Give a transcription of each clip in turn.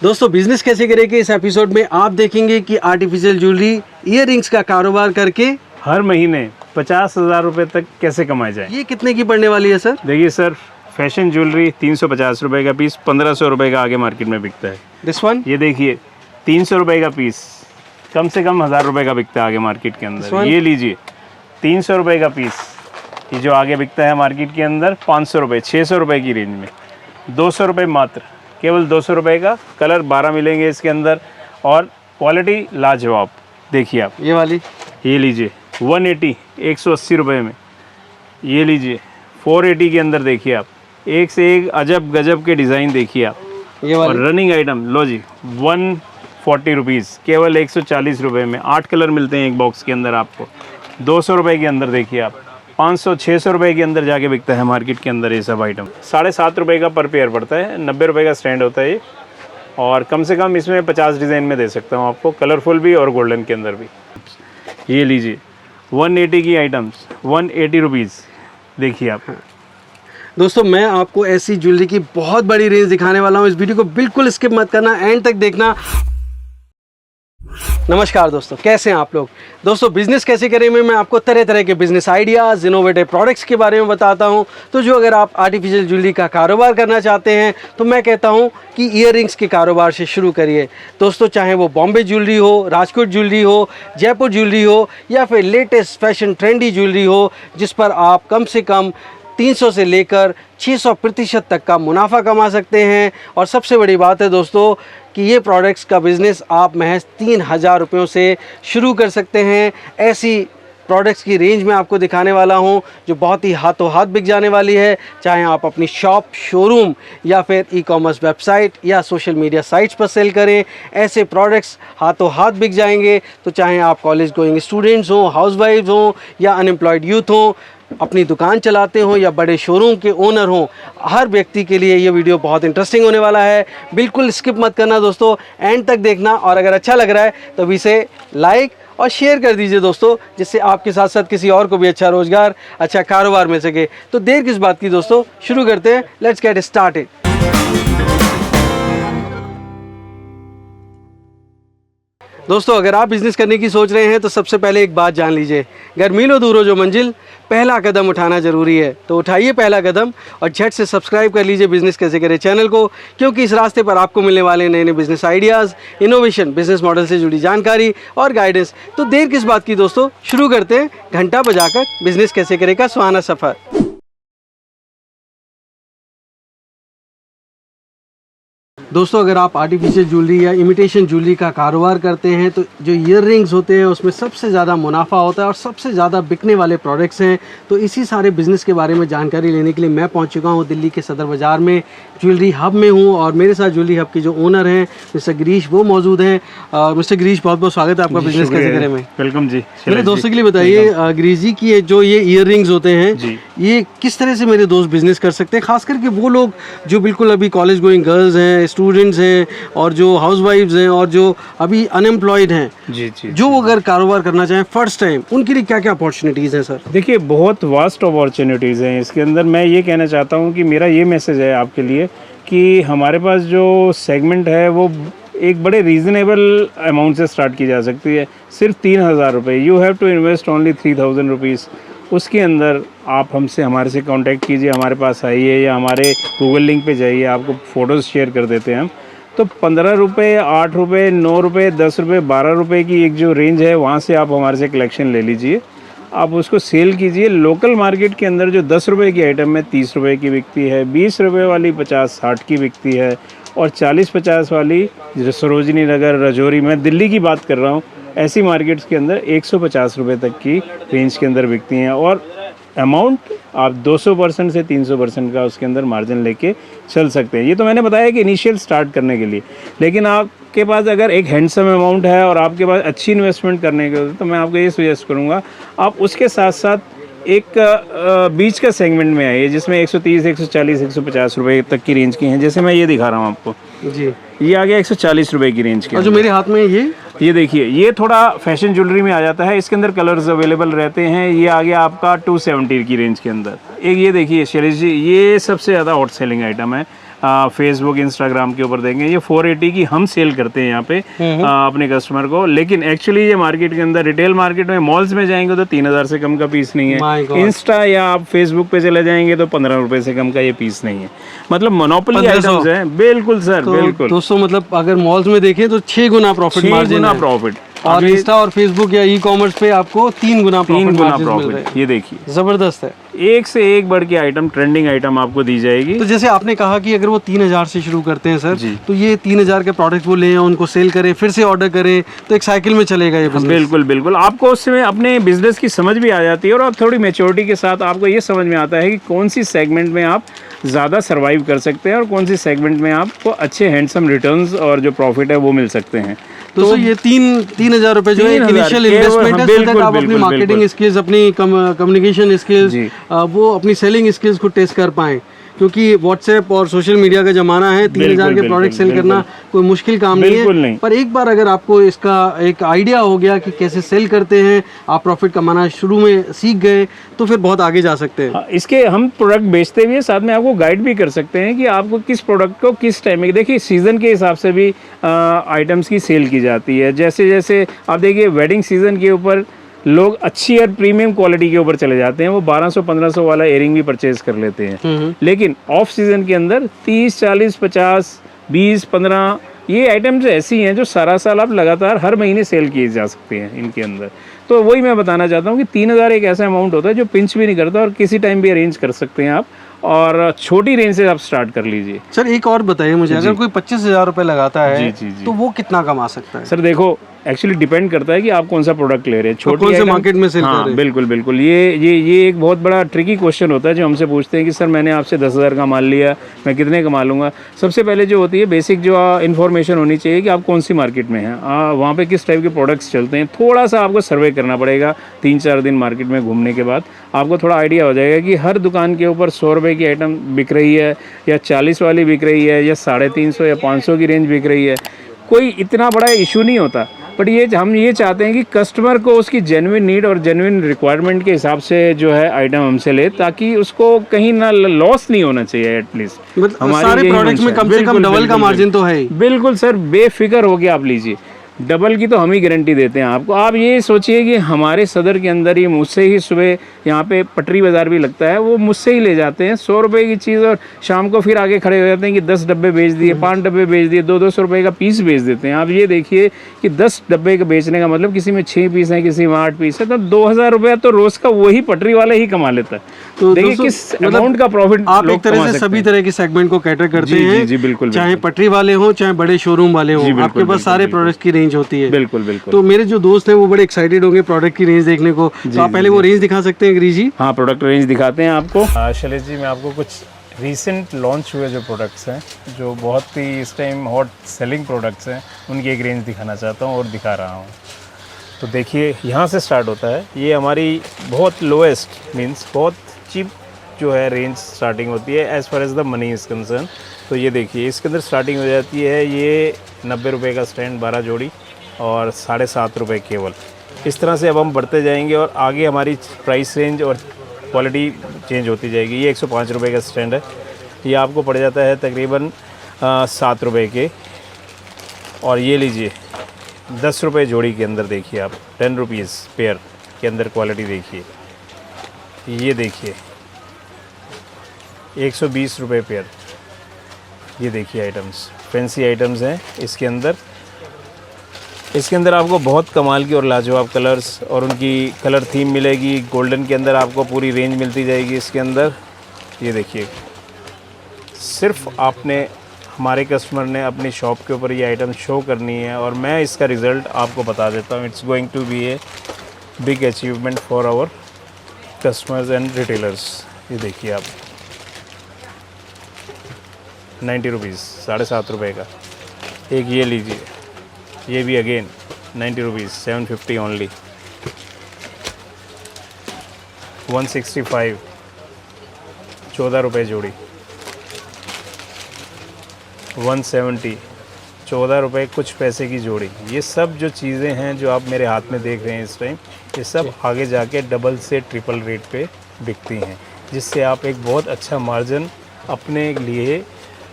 दोस्तों बिजनेस कैसे करें के इस एपिसोड में आप देखेंगे कि आर्टिफिशियल ज्वेलरी इयर रिंग्स का कारोबार करके हर महीने 50,000 रुपये तक कैसे कमाए जाए। ये कितने की पड़ने वाली है सर? देखिए सर, फैशन ज्वेलरी 350 रुपये का पीस 1500 रुपये का आगे मार्केट में बिकता है। दिस वन ये देखिए 300 रुपये का पीस कम से कम 1000 रुपये का बिकता है आगे मार्केट के अंदर। ये लीजिए 300 रुपये का पीस, ये जो आगे बिकता है मार्केट के अंदर 500 रुपये 600 रुपये की रेंज में। 200 रुपये मात्र, केवल 200 रुपये का। कलर 12 मिलेंगे इसके अंदर और क्वालिटी लाजवाब। देखिए आप ये वाली, ये लीजिए 180 180 रुपये में। ये लीजिए 480 के अंदर। देखिए आप एक से एक अजब गजब के डिज़ाइन देखिए आप। ये और वाली रनिंग आइटम लो जी 140 रुपीज़, केवल 140 रुपये में 8 कलर मिलते हैं एक बॉक्स के अंदर आपको। 200 रुपये के अंदर देखिए आप 500-600 रुपये के अंदर जाके बिकता है मार्केट के अंदर ये सब आइटम। 7.5 रुपये का पर पेयर पड़ता है, 90 रुपये का स्टैंड होता है ये। और कम से कम इसमें 50 डिज़ाइन में दे सकता हूँ आपको, कलरफुल भी और गोल्डन के अंदर भी। ये लीजिए 180 की आइटम्स 180 रुपीज़। देखिए आप दोस्तों मैं आपको ऐसी ज्वेलरी की बहुत बड़ी रेंज दिखाने वाला हूँ। इस वीडियो को बिल्कुल स्किप मत करना, एंड तक देखना। नमस्कार दोस्तों, कैसे हैं आप लोग? दोस्तों बिजनेस कैसे करें में मैं आपको तरह तरह के बिजनेस आइडियाज़, इनोवेटिव प्रोडक्ट्स के बारे में बताता हूं। तो जो अगर आप आर्टिफिशियल ज्वेलरी का कारोबार करना चाहते हैं तो मैं कहता हूं कि ईयर रिंग्स के कारोबार से शुरू करिए। दोस्तों चाहे वो बॉम्बे ज्वेलरी हो, राजकोट ज्वेलरी हो, जयपुर ज्वेलरी हो या फिर लेटेस्ट फैशन ट्रेंडी ज्वेलरी हो, जिस पर आप कम से कम 300 से लेकर 600% तक का मुनाफा कमा सकते हैं। और सबसे बड़ी बात है दोस्तों कि ये प्रोडक्ट्स का बिज़नेस आप महज 3000 रुपयों से शुरू कर सकते हैं। ऐसी प्रोडक्ट्स की रेंज में आपको दिखाने वाला हूं जो बहुत ही हाथों हाथ बिक जाने वाली है। चाहे आप अपनी शॉप, शोरूम या फिर ई-कॉमर्स वेबसाइट या सोशल मीडिया साइट्स पर सेल करें, ऐसे प्रोडक्ट्स हाथों हाथ बिक जाएंगे। तो चाहे आप कॉलेज गोइंग स्टूडेंट्स हों, हाउसवाइफ्स हों या अनएम्प्लॉयड यूथ हों, अपनी दुकान चलाते हों या बड़े शोरूम के ओनर हों, हर व्यक्ति के लिए ये वीडियो बहुत इंटरेस्टिंग होने वाला है। बिल्कुल स्किप मत करना दोस्तों, एंड तक देखना। और अगर अच्छा लग रहा है तो अभी से लाइक और शेयर कर दीजिए दोस्तों, जिससे आपके साथ साथ किसी और को भी अच्छा रोजगार, अच्छा कारोबार मिल सके। तो देर किस बात की दोस्तों, शुरू करते हैं। Let's get started. दोस्तों अगर आप बिज़नेस करने की सोच रहे हैं तो सबसे पहले एक बात जान लीजिए, गर्मी लो दूर हो जो मंजिल, पहला कदम उठाना ज़रूरी है। तो उठाइए पहला कदम और झट से सब्सक्राइब कर लीजिए बिज़नेस कैसे करें चैनल को, क्योंकि इस रास्ते पर आपको मिलने वाले नए नए business ideas, innovation, business model से जुड़ी जानकारी और गाइडेंस। तो देर किस बात की दोस्तों, शुरू करते हैं घंटा बजाकर बिज़नेस कैसे करें का सुहाना सफ़र। दोस्तों अगर आप आर्टिफिशियल ज्वेलरी या इमिटेशन ज्वेलरी का कारोबार करते हैं तो जो ईयर रिंग्स होते हैं उसमें सबसे ज़्यादा मुनाफा होता है और सबसे ज़्यादा बिकने वाले प्रोडक्ट्स हैं। तो इसी सारे बिज़नेस के बारे में जानकारी लेने के लिए मैं पहुंच चुका हूं दिल्ली के सदर बाज़ार में, ज्वेलरी हब में हूं। और मेरे साथ ज्वेलरी हब के जो ओनर हैं मिस्टर गिरीश, वो मौजूद हैं। मिस्टर गिरीश, बहुत बहुत स्वागत है आपका बिज़नेस कैसे करें में। वेलकम जी। मेरे दोस्तों के लिए बताइए गिरीश जी कि जो ये ईयर रिंग्स होते हैं ये किस तरह से मेरे दोस्त बिज़नेस कर सकते हैं, खास करके वो लोग जो बिल्कुल अभी कॉलेज गोइंग गर्ल्स हैं, स्टूडेंट्स हैं और जो हाउसवाइफ्स हैं और जो अभी अनएम्प्लॉयड हैं, जो अगर कारोबार करना चाहें फर्स्ट टाइम, उनके लिए क्या क्या अपॉर्चुनिटीज़ हैं सर? देखिए बहुत वास्ट अपॉर्चुनिटीज़ हैं इसके अंदर। मैं ये कहना चाहता हूँ कि मेरा ये मैसेज है आपके लिए कि हमारे पास जो सेगमेंट है वो एक बड़े रीज़नेबल अमाउंट से स्टार्ट की जा सकती है। सिर्फ 3000 रुपये, you have to invest only 3000 rupees. उसके अंदर आप हमारे से कांटेक्ट कीजिए, हमारे पास आइए या हमारे गूगल लिंक पे जाइए, आपको फ़ोटोज़ शेयर कर देते हैं हम। तो 15 रुपये, 8 रुपये, 9 रुपये, 10 रुपये, 12 रुपये की एक जो रेंज है वहाँ से आप हमारे से कलेक्शन ले लीजिए, आप उसको सेल कीजिए। लोकल मार्केट के अंदर जो 10 रुपये की आइटम में 30 रुपये की बिकती है, 20 रुपये वाली 50-60 की बिकती है और 40-50 वाली सरोजनी नगर, रजौरी, मैं दिल्ली की बात कर रहा हूँ, ऐसी मार्केट्स के अंदर 150 रुपये तक की रेंज के अंदर बिकती हैं। और अमाउंट आप 200% से 300% का उसके अंदर मार्जिन लेके चल सकते हैं। ये तो मैंने बताया कि इनिशियल स्टार्ट करने के लिए, लेकिन आपके पास अगर एक हैंडसम अमाउंट है और आपके पास अच्छी इन्वेस्टमेंट करने के तो मैं आपको ये सजेस्ट करूँगा आप उसके साथ साथ एक बीच का सेगमेंट में आइए जिसमें 130, 140, 150 रुपये तक की रेंज की हैं। जैसे मैं ये दिखा रहा हूँ आपको जी, ये आ गया 140 रुपये की रेंज के। और जो मेरे हाथ में ये देखिए, ये थोड़ा फैशन ज्वेलरी में आ जाता है, इसके अंदर कलर्स अवेलेबल रहते हैं। ये आ गया आपका 270 की रेंज के अंदर। एक ये देखिए शैलेश जी, ये सबसे ज़्यादा हॉट सेलिंग आइटम है। फेसबुक इंस्टाग्राम के ऊपर देखेंगे ये 480 की हम सेल करते हैं यहाँ पे अपने कस्टमर को। लेकिन एक्चुअली ये मार्केट के अंदर रिटेल मार्केट में मॉल्स में जाएंगे तो 3000 से कम का पीस नहीं My है। God. इंस्टा या आप फेसबुक पे चले जाएंगे तो 15 रुपए से कम का ये पीस नहीं है। मतलब मोनोपोली 1500 आइटम्स हैं। बिल्कुल सर, तो बिल्कुल दोस्तों मतलब अगर मॉल्स में देखें तो 6 गुना प्रॉफिट 6 मार्जिन गुना है, प्रॉफिट और इंस्टा और फेसबुक या ई कॉमर्स पे आपको 3 गुना 3 प्रॉफिट गुना मार्जिन मिल रहे प्रॉफिट। हैं। ये देखिए जबरदस्त है। एक से एक बढ़ के आइटम, ट्रेंडिंग आइटम आपको दी जाएगी। तो जैसे आपने कहा कि अगर वो 3000 से शुरू करते हैं सर, जी। तो ये 3000 के प्रोडक्ट वो लें, उनको सेल करें, फिर से ऑर्डर करें, तो एक साइकिल में चलेगा ये बिजनेस। बिल्कुल बिल्कुल, आपको उसमें अपने बिजनेस की समझ भी आ जाती है और आप थोड़ी मैच्योरिटी के साथ आपको ये समझ में आता है कि कौन सी सेगमेंट में आप ज़्यादा सर्वाइव कर सकते हैं और कौन सी सेगमेंट में आपको अच्छे हैंडसम रिटर्न्स और जो प्रॉफिट है वो मिल सकते हैं। तो ये 3000 रुपए जो है 3000 इनिशियल केवल, इन्वेस्टमेंट है, हाँ, so that बिल्कुल, आप अपनी बिल्कुल, मार्केटिंग बिल्कुल। स्किल्स, अपनी कम्युनिकेशन स्किल्स, जी। वो अपनी सेलिंग स्किल्स को टेस्ट कर पाएं, क्योंकि व्हाट्सएप और सोशल मीडिया का जमाना है। 3000 के बिल्कुल, प्रोडक्ट सेल बिल्कुल, करना कोई मुश्किल काम नहीं बिल्कुल है, नहीं। पर एक बार अगर आपको इसका एक आइडिया हो गया कि कैसे सेल करते हैं, आप प्रॉफिट कमाना शुरू में सीख गए, तो फिर बहुत आगे जा सकते हैं। हाँ, इसके हम प्रोडक्ट बेचते भी हैं, साथ में आपको गाइड भी कर सकते हैं कि आपको किस प्रोडक्ट को किस टाइम में, देखिए सीज़न के हिसाब से भी आइटम्स की सेल की जाती है। जैसे जैसे आप देखिए वेडिंग सीज़न के ऊपर लोग अच्छी और प्रीमियम क्वालिटी के ऊपर चले जाते हैं, वो 1200-1500 वाला एयरिंग भी परचेज कर लेते हैं। लेकिन ऑफ सीज़न के अंदर 30, 40, 50, 20, 15 ये आइटम्स ऐसी हैं जो सारा साल आप लगातार हर महीने सेल किए जा सकते हैं इनके अंदर। तो वही मैं बताना चाहता हूँ कि 3000 एक ऐसा अमाउंट होता है जो पिंच भी नहीं करता और किसी टाइम भी अरेंज कर सकते हैं आप, और छोटी रेंज से आप स्टार्ट कर लीजिए। सर एक और बताइए मुझे, अगर कोई 25,000 रुपए लगाता है, जी, जी, जी। तो वो कितना कमा सकता है? सर देखो, एक्चुअली डिपेंड करता है कि आप कौन सा प्रोडक्ट ले रहे हैं, छोटी कौन से item- मार्केट में सेल कर हाँ, रहे हैं? बिल्कुल बिल्कुल, ये एक बहुत बड़ा ट्रिकी क्वेश्चन होता है जो हमसे पूछते हैं कि सर मैंने आपसे 10,000 का माल लिया, मैं कितने कमा लूँगा। सबसे पहले जो होती है बेसिक जो इन्फॉर्मेशन होनी चाहिए कि आप कौन सी मार्केट में हैं, वहाँ पे किस टाइप के प्रोडक्ट्स चलते हैं। थोड़ा सा आपको सर्वे करना पड़ेगा, 3-4 दिन मार्केट में घूमने के बाद आपको थोड़ा आइडिया हो जाएगा कि हर दुकान के ऊपर 100 रुपये की आइटम बिक रही है या 40 वाली बिक रही है या 350 या 500 की रेंज बिक रही है। कोई इतना बड़ा इशू नहीं होता, बट ये हम ये चाहते हैं कि कस्टमर को उसकी जेन्युइन नीड और जेन्युइन रिक्वायरमेंट के हिसाब से जो है आइटम हमसे ले, ताकि उसको कहीं ना लॉस नहीं होना चाहिए एटलीस्ट। मतलब सारे प्रोडक्ट्स में कम से कम डबल का मार्जिन तो है ही। बिल्कुल सर, बेफिक्र होके आप लीजिए, डबल की तो हम ही गारंटी देते हैं आपको। आप ये सोचिए कि हमारे सदर के अंदर ही मुझसे ही सुबह यहाँ पे पटरी बाज़ार भी लगता है, वो मुझसे ही ले जाते हैं 100 रुपये की चीज़, और शाम को फिर आगे खड़े हो जाते हैं कि 10 डब्बे बेच दिए, 5 डब्बे बेच दिए, 200 रुपये का पीस बेच देते हैं। आप ये देखिए कि 10 डब्बे का बेचने का मतलब किसी में 6 पीस हैं, किसी में 8 पीस है, तो 2000 रुपया तो रोज़ का वही पटरी वाला ही कमा लेता है। तो देखिए दोस्तों, किस मतलब अमाउंट का प्रॉफिट आप एक तरह से सभी तरह के सेगमेंट को कैटर करते जी, हैं। जी, जी, बिल्कुल, चाहे बिल्कुल। पटरी वाले हों, चाहे बड़े शोरूम वाले जी, हों, बिल्कुल, आपके पास बिल्कुल, सारे बिल्कुल। प्रोडक्ट्स की रेंज होती है। बिल्कुल बिल्कुल। तो मेरे जो दोस्त हैं वो बड़े एक्साइटेड होंगे प्रोडक्ट की रेंज देखने को, तो आप पहले वो रेंज दिखा सकते हैं गिरीश जी? हाँ, प्रोडक्ट रेंज दिखाते हैं आपको। शैलेश जी, मैं आपको कुछ रीसेंट लॉन्च हुए जो प्रोडक्ट्स हैं, जो बहुत ही इस टाइम हॉट सेलिंग प्रोडक्ट्स हैं, उनकी एक रेंज दिखाना चाहता हूँ और दिखा रहा हूँ। तो देखिए, यहाँ से स्टार्ट होता है। ये हमारी बहुत लोएस्ट मीन्स बहुत चीप जो है रेंज स्टार्टिंग होती है as far as the money is concern. तो ये देखिए, इसके अंदर स्टार्टिंग हो जाती है ये 90 रुपये का स्टैंड 12 जोड़ी और 7.5 रुपये केवल। इस तरह से अब हम बढ़ते जाएंगे और आगे हमारी प्राइस रेंज और क्वालिटी चेंज होती जाएगी। ये 105 रुपये का स्टैंड है, ये आपको पड़ जाता है तकरीबन 7 रुपये के। और ये लीजिए 10 रुपये जोड़ी के अंदर देखिए आप 10 रुपीज़ पेयर के अंदर क्वालिटी देखिए। ये देखिए 120 रुपये पेयर। ये देखिए आइटम्स, फैंसी आइटम्स हैं इसके अंदर। इसके अंदर आपको बहुत कमाल की और लाजवाब कलर्स और उनकी कलर थीम मिलेगी। गोल्डन के अंदर आपको पूरी रेंज मिलती जाएगी इसके अंदर। ये देखिए, सिर्फ आपने हमारे कस्टमर ने अपनी शॉप के ऊपर ये आइटम शो करनी है और मैं इसका रिज़ल्ट आपको बता देता हूँ। It's going to be a big achievement for our customers and retailers. ये देखिए आप 90 रुपीज़, 7.5 रुपये का। एक ये लीजिए, ये भी अगेन 90 रुपीज़, 750 ओनली। 165, 14 रुपये जोड़ी। 170, 14 रुपये कुछ पैसे की जोड़ी। ये सब जो चीज़ें हैं जो आप मेरे हाथ में देख रहे हैं इस टाइम, ये सब आगे जाके डबल से ट्रिपल रेट पे बिकती हैं, जिससे आप एक बहुत अच्छा मार्जिन अपने लिए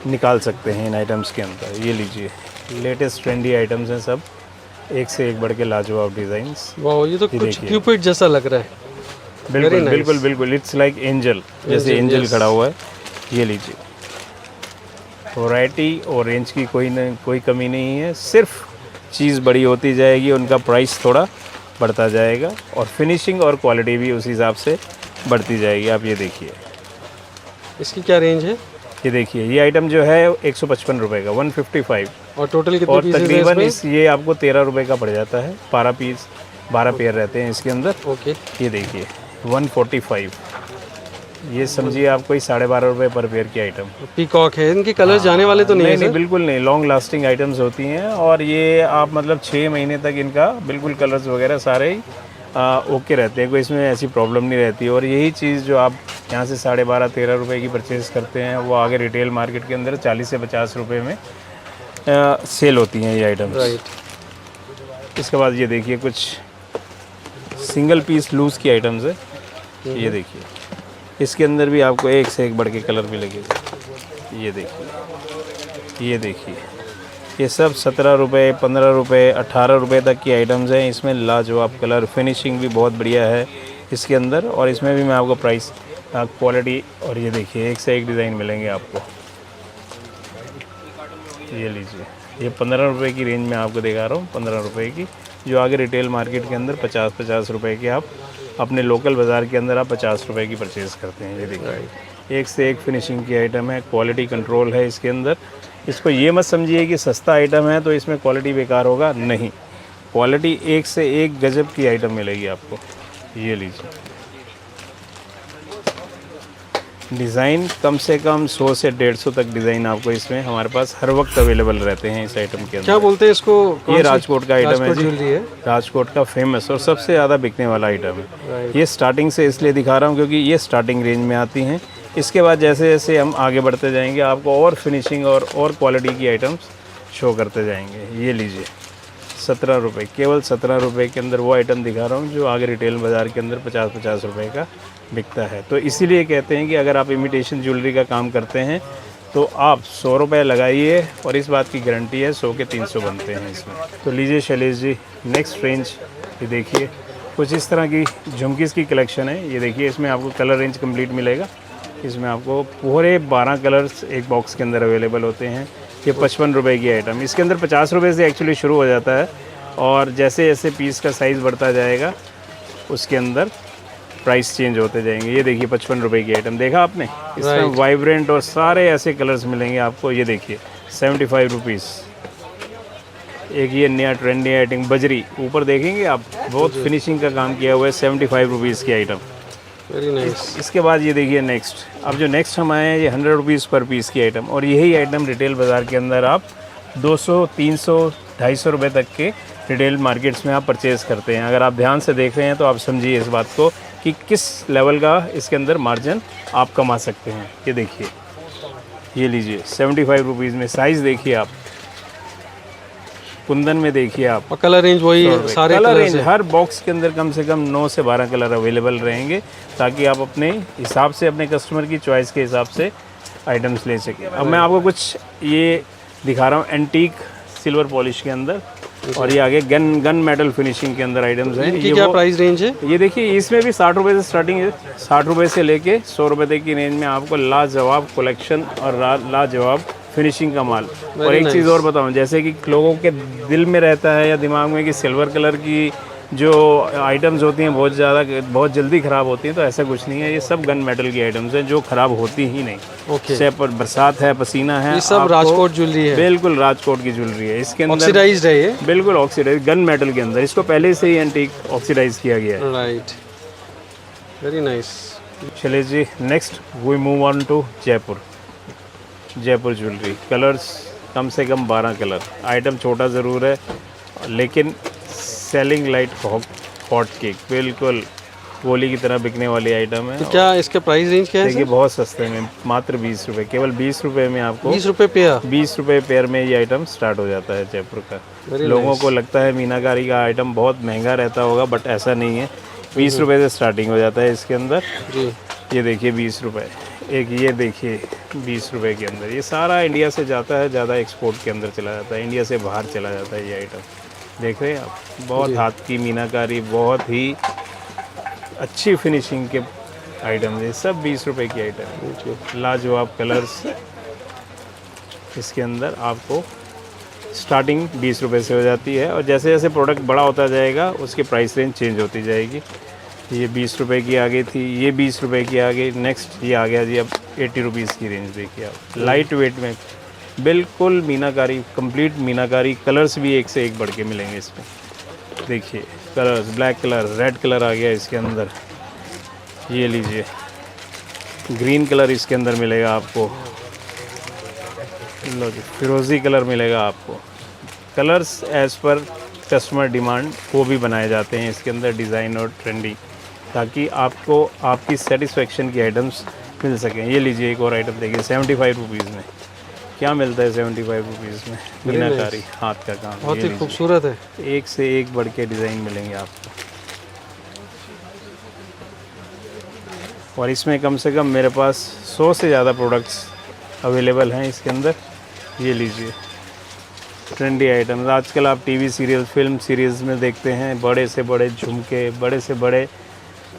निकाल सकते हैं इन आइटम्स के अंदर। ये लीजिए, लेटेस्ट ट्रेंडी आइटम्स हैं सब, एक से एक बढ़ के लाजवाब डिज़ाइंस। वाह, ये तो कुछ देखिए। क्यूपिड जैसा लग रहा है। बिल्कुल nice. बिल्कुल बिल्कुल, इट्स लाइक एंजल, जैसे एंजल खड़ा हुआ है। ये लीजिए, वैरायटी और रेंज की कोई कमी नहीं है, सिर्फ चीज़ बड़ी होती जाएगी, उनका प्राइस थोड़ा बढ़ता जाएगा और फिनिशिंग और क्वालिटी भी उस हिसाब से बढ़ती जाएगी। आप ये देखिए, इसकी क्या रेंज है? ये देखिए, ये आइटम जो है 155 रुपये का, 155, और टोटल कितने और पीसेस हैं तकरीबन इसमें? ये आपको 13 रुपये का पड़ जाता है। 12 पेयर रहते हैं इसके अंदर। ओके, ये देखिए 145, ये समझिए आप कोई 12.5 रुपये पर पेयर की आइटम। पीकॉक है, इनके कलर जाने वाले तो नहीं है नहीं, सर? बिल्कुल नहीं, लॉन्ग लास्टिंग आइटम्स होती हैं और ये आप मतलब 6 महीने तक इनका बिल्कुल कलर्स वगैरह सारे ही ओके रहते हैं, कोई इसमें ऐसी प्रॉब्लम नहीं रहती। और यही चीज़ जो आप यहाँ से 12.5-13 रुपये की परचेज़ करते हैं, वो आगे रिटेल मार्केट के अंदर 40 से 50 रुपये में सेल होती हैं ये आइटम्स। राइट। इसके बाद ये देखिए, कुछ सिंगल पीस लूज़ की आइटम्स है। ये देखिए, इसके अंदर भी आपको एक से एक बढ़ के कलर भी लगेगा। ये देखिए, ये देखिए, ये सब 17 रुपये, 15 रुपये, 18 रुपये तक की आइटम्स हैं। इसमें लाजवाब कलर, फिनिशिंग भी बहुत बढ़िया है इसके अंदर। और इसमें भी मैं आपको प्राइस, क्वालिटी, और ये देखिए एक से एक डिज़ाइन मिलेंगे आपको। ये लीजिए, ये 15 रुपये की रेंज में आपको दिखा रहा हूँ, 15 रुपये की, जो आगे रिटेल मार्केट के अंदर 50-50 रुपये के आप अपने लोकल बाज़ार के अंदर आप 50 रुपये की परचेज़ करते हैं। ये देखिए, एक से एक फिनिशिंग की आइटम है, क्वालिटी कंट्रोल है इसके अंदर। इसको ये मत समझिए कि सस्ता आइटम है तो इसमें क्वालिटी बेकार होगा, नहीं, क्वालिटी एक से एक गजब की आइटम मिलेगी आपको। ये लीजिए, डिज़ाइन कम से कम 100 से 150 तक डिज़ाइन आपको इसमें हमारे पास हर वक्त अवेलेबल रहते हैं इस आइटम के अंदर। क्या बोलते हैं इसको? ये राजकोट का आइटम है राजकोट जी, ज्वेलरी है। राजकोट का फेमस और सबसे ज़्यादा बिकने वाला आइटम है। राइट। ये स्टार्टिंग से इसलिए दिखा रहा हूँ क्योंकि ये स्टार्टिंग रेंज में आती हैं। इसके बाद जैसे जैसे हम आगे बढ़ते जाएंगे, आपको और फिनिशिंग और क्वालिटी की आइटम्स शो करते जाएंगे। ये लीजिए, 17 रुपये, केवल 17 रुपये के अंदर वो आइटम दिखा रहा हूँ जो आगे रिटेल बाज़ार के अंदर 50-50 रुपये का बिकता है। तो इसीलिए कहते हैं कि अगर आप इमिटेशन ज्वेलरी का काम करते हैं तो आप 100 रुपये लगाइए और इस बात की गारंटी है 100 के 300 बनते हैं इसमें। तो लीजिए शैलेश जी, नेक्स्ट रेंज ये देखिए, कुछ इस तरह की झुमकीज़ की कलेक्शन है। ये देखिए, इसमें आपको कलर रेंज कंप्लीट मिलेगा। इसमें आपको पूरे 12 कलर्स एक बॉक्स के अंदर अवेलेबल होते हैं। ये 55 रुपये की आइटम, इसके अंदर 50 रुपये से एक्चुअली शुरू हो जाता है और जैसे जैसे पीस का साइज़ बढ़ता जाएगा उसके अंदर प्राइस चेंज होते जाएंगे। ये देखिए 55 रुपये की आइटम, देखा आपने, इसमें वाइब्रेंट और सारे ऐसे कलर्स मिलेंगे आपको। ये देखिए 75 रुपीज़। एक ये नया ट्रेंडी आइटम बजरी, ऊपर देखेंगे आप, बहुत फिनिशिंग का काम किया हुआ है, 75 रुपीज़ की आइटम। Very nice. इसके बाद ये देखिए नेक्स्ट, अब जो नेक्स्ट हम आए हैं ये 100 रुपीज़ पर पीस की आइटम, और यही आइटम रिटेल बाज़ार के अंदर आप 200, 300, 250 रुपये तक के रिटेल मार्केट्स में आप परचेज़ करते हैं। अगर आप ध्यान से देख रहे हैं तो आप समझिए इस बात को कि किस लेवल का इसके अंदर मार्जिन आप कमा सकते हैं। ये देखिए, ये लीजिए 75 रुपीज़ में, साइज़ देखिए आप, कुंदन में देखिए आप, और कलर रेंज वही सारे कलर कलर रेंज हर बॉक्स के अंदर कम से कम 9 से 12 कलर अवेलेबल रहेंगे, ताकि आप अपने हिसाब से, अपने कस्टमर की चॉइस के हिसाब से आइटम्स ले सकें। अब मैं आपको कुछ ये दिखा रहा हूँ एंटीक सिल्वर पॉलिश के अंदर, और ये आगे गन मेटल फिनिशिंग के अंदर आइटम्स हैं। इनकी क्या प्राइस रेंज है? ये देखिए, इसमें भी 60 रुपये से स्टार्टिंग है, 60 रुपये से लेके 100 रुपये तक की रेंज में आपको लाजवाब कलेक्शन और लाजवाब फिनिशिंग का माल। और एक चीज़ और बताऊं, जैसे कि लोगों के दिल में रहता है या दिमाग में कि सिल्वर कलर की जो आइटम्स होती हैं बहुत जल्दी ख़राब होती हैं, तो ऐसा कुछ नहीं है। ये सब गन मेटल की आइटम्स हैं जो ख़राब होती ही नहीं। ओके। चाहे पर बरसात है, पसीना है, ये सब राजकोट ज्वेलरी है? बिल्कुल राजकोट की ज्वेलरी है। इसके अंदर ऑक्सीडाइज्ड है ये? बिल्कुल ऑक्सीडाइज गन मेटल के अंदर, इसको पहले से ही एंटीक ऑक्सीडाइज किया गया है। Right, very nice. चलिए जी, next we move on to Jaipur jewellery. Colours कम से कम 12 कलर, आइटम छोटा ज़रूर है लेकिन सेलिंग लाइट हॉट केक, बिल्कुल गोली की तरह बिकने वाली आइटम है। तो क्या इसके प्राइस रेंज क्या है? देखिए बहुत सस्ते में, मात्र 20 रुपये, केवल 20 रुपये में आपको 20 रुपये पेयर? 20 रुपये पेयर में ये आइटम स्टार्ट हो जाता है जयपुर का। लोगों को लगता है मीनाकारी का आइटम बहुत महंगा रहता होगा, बट ऐसा नहीं है। 20 रुपये से स्टार्टिंग हो जाता है इसके अंदर। जी, ये देखिए 20 रुपये। एक ये देखिए 20 रुपए के अंदर, ये सारा इंडिया से जाता है, ज़्यादा एक्सपोर्ट के अंदर चला जाता है, इंडिया से बाहर चला जाता है ये आइटम। देख रहे हैं आप, बहुत हाथ की मीनाकारी, बहुत ही अच्छी फिनिशिंग के आइटम है, सब 20 रुपए की आइटम है। लाजवाब कलर्स इसके अंदर आपको स्टार्टिंग 20 रुपए से हो जाती है, और जैसे जैसे प्रोडक्ट बड़ा होता जाएगा उसकी प्राइस रेंज चेंज होती जाएगी। ये 20 रुपए की आ गई थी, ये 20 रुपए की आ गई, नेक्स्ट ये आ गया जी अब 80 रुपीज़ की रेंज देखिए आप। लाइट वेट में बिल्कुल मीनाकारी, कंप्लीट मीनाकारी, कलर्स भी एक से एक बढ़ के मिलेंगे इसमें। देखिए colours, black colour, red colour आ गया इसके अंदर, ये लीजिए ग्रीन कलर इसके अंदर मिलेगा आपको, लो जी फिरोज़ी कलर मिलेगा आपको। Colours as per customer demand वो भी बनाए जाते हैं इसके अंदर, डिज़ाइन और ट्रेंडिंग, ताकि आपको आपकी सेटिस्फेक्शन की आइटम्स मिल सकें। ये लीजिए एक और आइटम देखिए 75 रुपीज़ में, क्या मिलता है 75 रुपीज़ में? मीनाकारी हाथ का काम, बहुत ही खूबसूरत है। एक से एक बढ़ के डिज़ाइन मिलेंगे आपको। और इसमें कम से कम मेरे पास 100 से ज़्यादा प्रोडक्ट्स अवेलेबल हैं इसके अंदर। ये लीजिए ट्रेंडी आइटम्स, आजकल आप टीवी सीरियल, फिल्म सीरीज़ में देखते हैं बड़े से बड़े झुमके, बड़े से बड़े।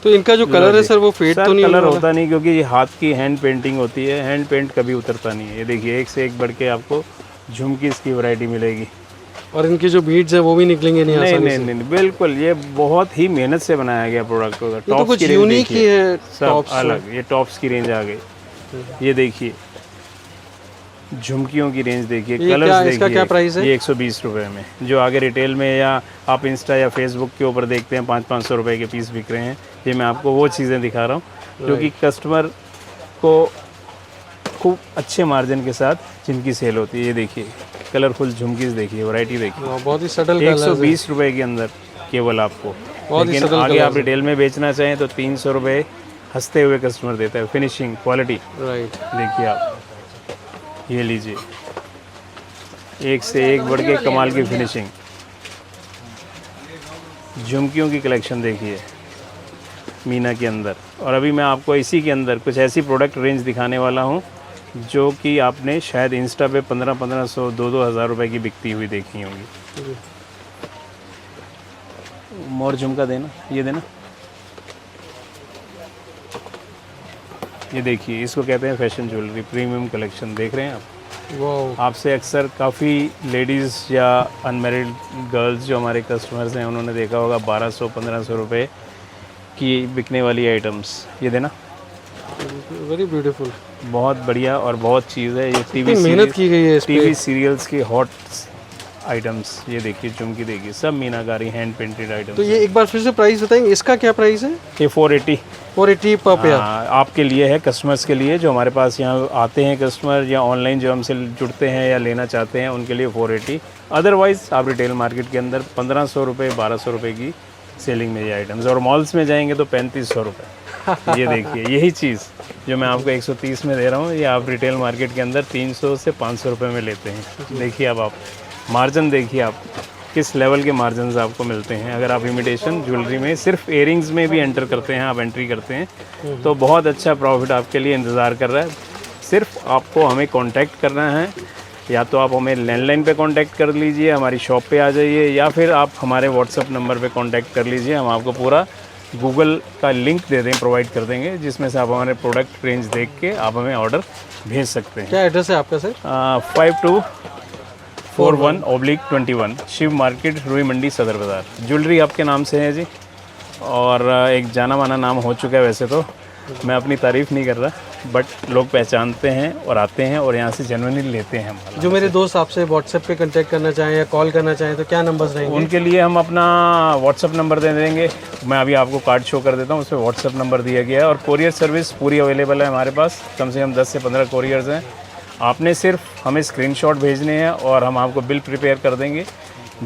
तो इनका जो कलर है सर वो फेड तो नहीं कलर होता नहीं, क्योंकि ये हाथ की हैंड पेंटिंग होती है, हैंड पेंट कभी उतरता नहीं है। ये देखिए एक से एक बढ़ के आपको झुमकी इसकी वैरायटी मिलेगी। और इनकी जो बीड्स है वो भी निकलेंगे नहीं आसानी से? नहीं, बिल्कुल, ये बहुत ही मेहनत से बनाया गया प्रोडक्ट होगा। टॉप्स कुछ यूनिक ही है, सब अलग। ये टॉप्स की रेंज आ गई, ये देखिए झुमकियों की रेंज देखिए, कलर्स देखिए। इसका क्या प्राइस है? ये 120 रुपये में, जो आगे रिटेल में या आप इंस्टा या फेसबुक के ऊपर देखते हैं 500-500 रुपये के पीस बिक रहे हैं, ये मैं आपको वो चीज़ें दिखा रहा हूँ जो कि कस्टमर को खूब अच्छे मार्जिन के साथ जिनकी सेल होती है। ये देखिए कलरफुल झुमकीज देखिए, वैरायटी देखिए, बहुत ही सटल, 120 रुपये के अंदर केवल आपको। लेकिन आगे आप रिटेल में बेचना चाहें तो 300 रुपये हंसते हुए कस्टमर देता है। फिनिशिंग क्वालिटी राइट, देखिए आप, ये लीजिए एक से एक बढ़ के कमाल की फिनिशिंग। झुमकियों की कलेक्शन देखिए मीना के अंदर। और अभी मैं आपको इसी के अंदर कुछ ऐसी प्रोडक्ट रेंज दिखाने वाला हूँ जो कि आपने शायद इंस्टा पे 1500, 2-2 हज़ार रुपए की बिकती हुई देखी होंगी। मोर झुमका देना, ये देना, ये देखिए इसको कहते हैं फैशन ज्वेलरी प्रीमियम कलेक्शन। देख रहे हैं आप, वाह। आपसे अक्सर काफ़ी लेडीज़ या अनमैरिड गर्ल्स जो हमारे कस्टमर्स हैं उन्होंने देखा होगा 1200-1500 रुपये की बिकने वाली आइटम्स। ये देना, वेरी ब्यूटीफुल, बहुत बढ़िया और बहुत चीज़ है। ये टीवी मेहनत की गई है, टीवी सीरियल्स की हॉट आइटम्स। ये देखिए झुमकी देखिए, सब मीनाकारी हैंड पेंटेड आइटम्स। तो ये एक बार फिर से प्राइस बताएंगे, इसका क्या प्राइस है? ये 480 पर पेयर आपके लिए है, कस्टमर्स के लिए जो हमारे पास यहाँ आते हैं कस्टमर, या ऑनलाइन जो हमसे जुड़ते हैं या लेना चाहते हैं उनके लिए 480। अदरवाइज़ आप रिटेल मार्केट के अंदर 1500 रुपये, 1200 रुपये की सेलिंग में ये आइटम्स, और मॉल्स में जाएंगे तो 3500 रुपये। ये देखिए यही चीज़ जो मैं आपको 130 में दे रहा हूँ, ये आप रिटेल मार्केट के अंदर 300 से 500 रुपये में लेते हैं। देखिए अब आप मार्जिन देखिए आप किस लेवल के मार्जिन आपको मिलते हैं। अगर आप इमिटेशन ज्वेलरी में सिर्फ इयरिंग्स में भी एंटर करते हैं, आप एंट्री करते हैं तो बहुत अच्छा प्रॉफिट आपके लिए इंतज़ार कर रहा है। सिर्फ आपको हमें कांटेक्ट करना है, या तो आप हमें लैंडलाइन पे कांटेक्ट कर लीजिए, हमारी शॉप पे आ जाइए, या फिर आप हमारे व्हाट्सएप नंबर पे कांटेक्ट कर लीजिए। हम आपको पूरा गूगल का लिंक दे दें, प्रोवाइड कर देंगे, जिसमें से आप हमारे प्रोडक्ट रेंज देख के आप हमें ऑर्डर भेज सकते हैं। क्या एड्रेस है आपका सर? 5241/21 शिव मार्केट, रुई मंडी, सदर बाज़ार। ज्वेलरी आपके नाम से है जी, और एक जाना माना नाम हो चुका है। वैसे तो मैं अपनी तारीफ़ नहीं कर रहा, बट लोग पहचानते हैं और आते हैं और यहाँ से जेन्युइनली लेते हैं हमारा। जो मेरे दोस्त आपसे व्हाट्सएप पे कांटेक्ट करना चाहें या कॉल करना चाहें तो क्या नंबर्स रहेंगे? उनके लिए हम अपना व्हाट्सअप नंबर दे देंगे। मैं अभी आपको कार्ड शो कर देता हूँ, उसमें व्हाट्सअप नंबर दिया गया है, और कोरियर सर्विस पूरी अवेलेबल है हमारे पास। कम से कम 10 से 15 कोरियर्स हैं। आपने सिर्फ हमें स्क्रीनशॉट भेजने हैं और हम आपको बिल प्रिपेयर कर देंगे।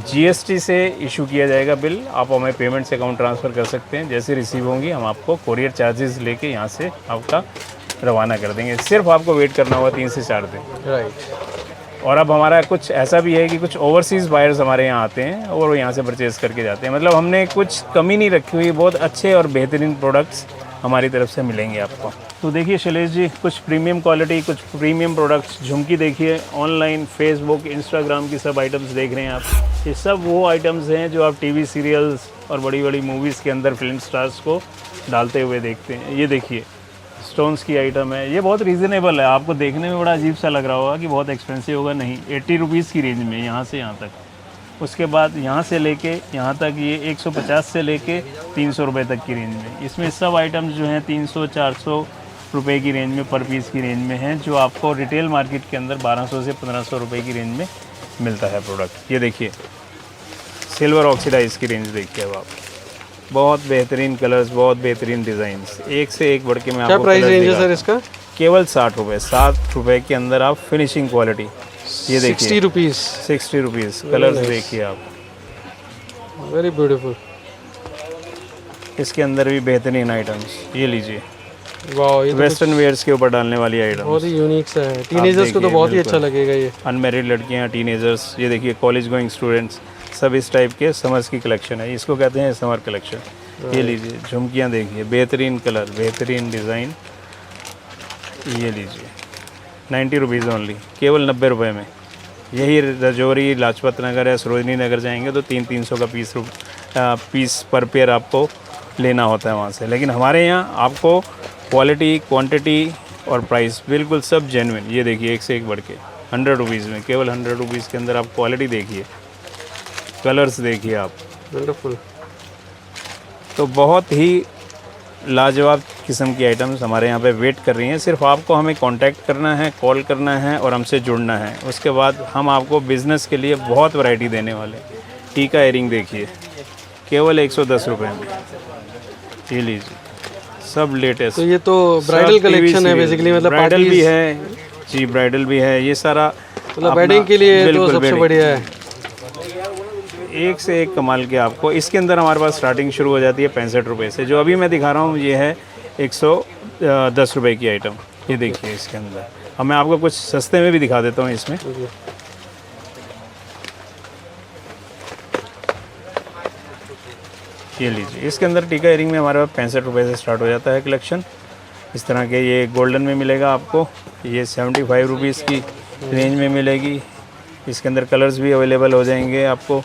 जीएसटी से इशू किया जाएगा बिल, आप हमें पेमेंट से अकाउंट ट्रांसफ़र कर सकते हैं। जैसे रिसीव होंगी हम आपको कोरियर चार्जेस लेके यहाँ से आपका रवाना कर देंगे। सिर्फ आपको वेट करना होगा 3 से 4 दिन। राइट। और अब हमारा कुछ ऐसा भी है कि कुछ ओवरसीज़ बायर्स हमारे यहाँ आते हैं और वो यहाँ से परचेज़ करके जाते हैं। मतलब हमने कुछ कमी नहीं रखी हुई, बहुत अच्छे और बेहतरीन प्रोडक्ट्स हमारी तरफ से मिलेंगे आपको। तो देखिए शैलेश जी, कुछ प्रीमियम क्वालिटी, कुछ प्रीमियम प्रोडक्ट्स, झुमकी देखिए, ऑनलाइन फेसबुक इंस्टाग्राम की सब आइटम्स देख रहे हैं आप। ये सब वो आइटम्स हैं जो आप टीवी सीरियल्स और बड़ी बड़ी मूवीज़ के अंदर फिल्म स्टार्स को डालते हुए देखते हैं। ये देखिए स्टोन्स की आइटम है, ये बहुत रीज़नेबल है। आपको देखने में बड़ा अजीब सा लग रहा होगा कि बहुत एक्सपेंसिव होगा, नहीं, 80 रुपीज़ की रेंज में यहाँ से यहाँ तक। उसके बाद यहाँ से लेके यहाँ तक ये 150 से लेके 300 रुपये तक की रेंज में। इसमें सब आइटम्स जो हैं 300-400 रुपये की रेंज में, पर पीस की रेंज में हैं, जो आपको रिटेल मार्केट के अंदर 1200 से 1500 रुपये की रेंज में मिलता है प्रोडक्ट। ये देखिए सिल्वर ऑक्सीडाइज की रेंज देखिए अब आप, बहुत बेहतरीन कलर्स, बहुत बेहतरीन डिज़ाइंस, एक से एक बढ़ के मैं क्या आपको प्राइस कलर रेंज है दिखाता सर इसका? हूँ। केवल 60 रुपये, 7 रुपये के अंदर आप फिनिशिंग क्वालिटी। ये देखिए 60 रुपीज़, 60 रुपीज़। कलर्स देखिए आप, वेरी ब्यूटीफुल। इसके अंदर भी बेहतरीन आइटम्स। ये लीजिए वाह, ये तो वेस्टर्न वेयर्स के ऊपर डालने वाली आइटम, बहुत ही यूनिक सा है। टीनेजर्स को तो देखिए, बहुत ही बिल्कुल। अच्छा लगेगा ये। अनमेरिड लड़कियां, टीनेजर्स, ये देखिए कॉलेज गोइंग स्टूडेंट्स, सब इस टाइप के समर्स की कलेक्शन है, इसको कहते हैं समर कलेक्शन। ये लीजिए झुमकियाँ देखिए, बेहतरीन कलर, बेहतरीन डिज़ाइन। ये लीजिए 90 रुपीज़ ओनली, केवल 90 रुपये में। यही रजौरी, लाजपत नगर या सरोजनी नगर जाएंगे तो 300 का पीस पर पेयर आपको लेना होता है वहाँ से। लेकिन हमारे यहाँ आपको क्वालिटी, क्वांटिटी और प्राइस बिल्कुल सब जेन्युइन। ये देखिए एक से एक बढ़ के 100 रुपीज़ में, केवल 100 रुपीज़ के अंदर आप क्वालिटी देखिए, कलर्स देखिए आप, वंडरफुल। तो बहुत ही लाजवाब किस्म की आइटम्स हमारे यहाँ पे वेट कर रही हैं। सिर्फ आपको हमें कांटेक्ट करना है, कॉल करना है और हमसे जुड़ना है। उसके बाद हम आपको बिज़नेस के लिए बहुत वैरायटी देने वाले हैं। टीका एयरिंग देखिए, केवल 110 रुपये में। ये लीजिए सब लेटेस्ट। तो ये तो ब्राइडल कलेक्शन है बेसिकली, मतलब ब्राइडल भी parties- है जी, ब्राइडल भी है। ये सारा मतलब वेडिंग के लिए तो सबसे बढ़िया है। एक से एक कमाल के आपको इसके अंदर हमारे पास स्टार्टिंग शुरू हो जाती है 65 रुपये से। जो अभी मैं दिखा रहा हूँ ये है 110 रुपये की आइटम। ये देखिए इसके अंदर, अब मैं आपको कुछ सस्ते में भी दिखा देता हूँ इसमें। ये लीजिए, इसके अंदर टीका इयरिंग में हमारे पास 65 रुपये से स्टार्ट हो जाता है कलेक्शन। इस तरह के ये गोल्डन में मिलेगा आपको, ये 75 रुपीज़ की रेंज में मिलेगी। इसके अंदर कलर्स भी अवेलेबल हो जाएंगे आपको।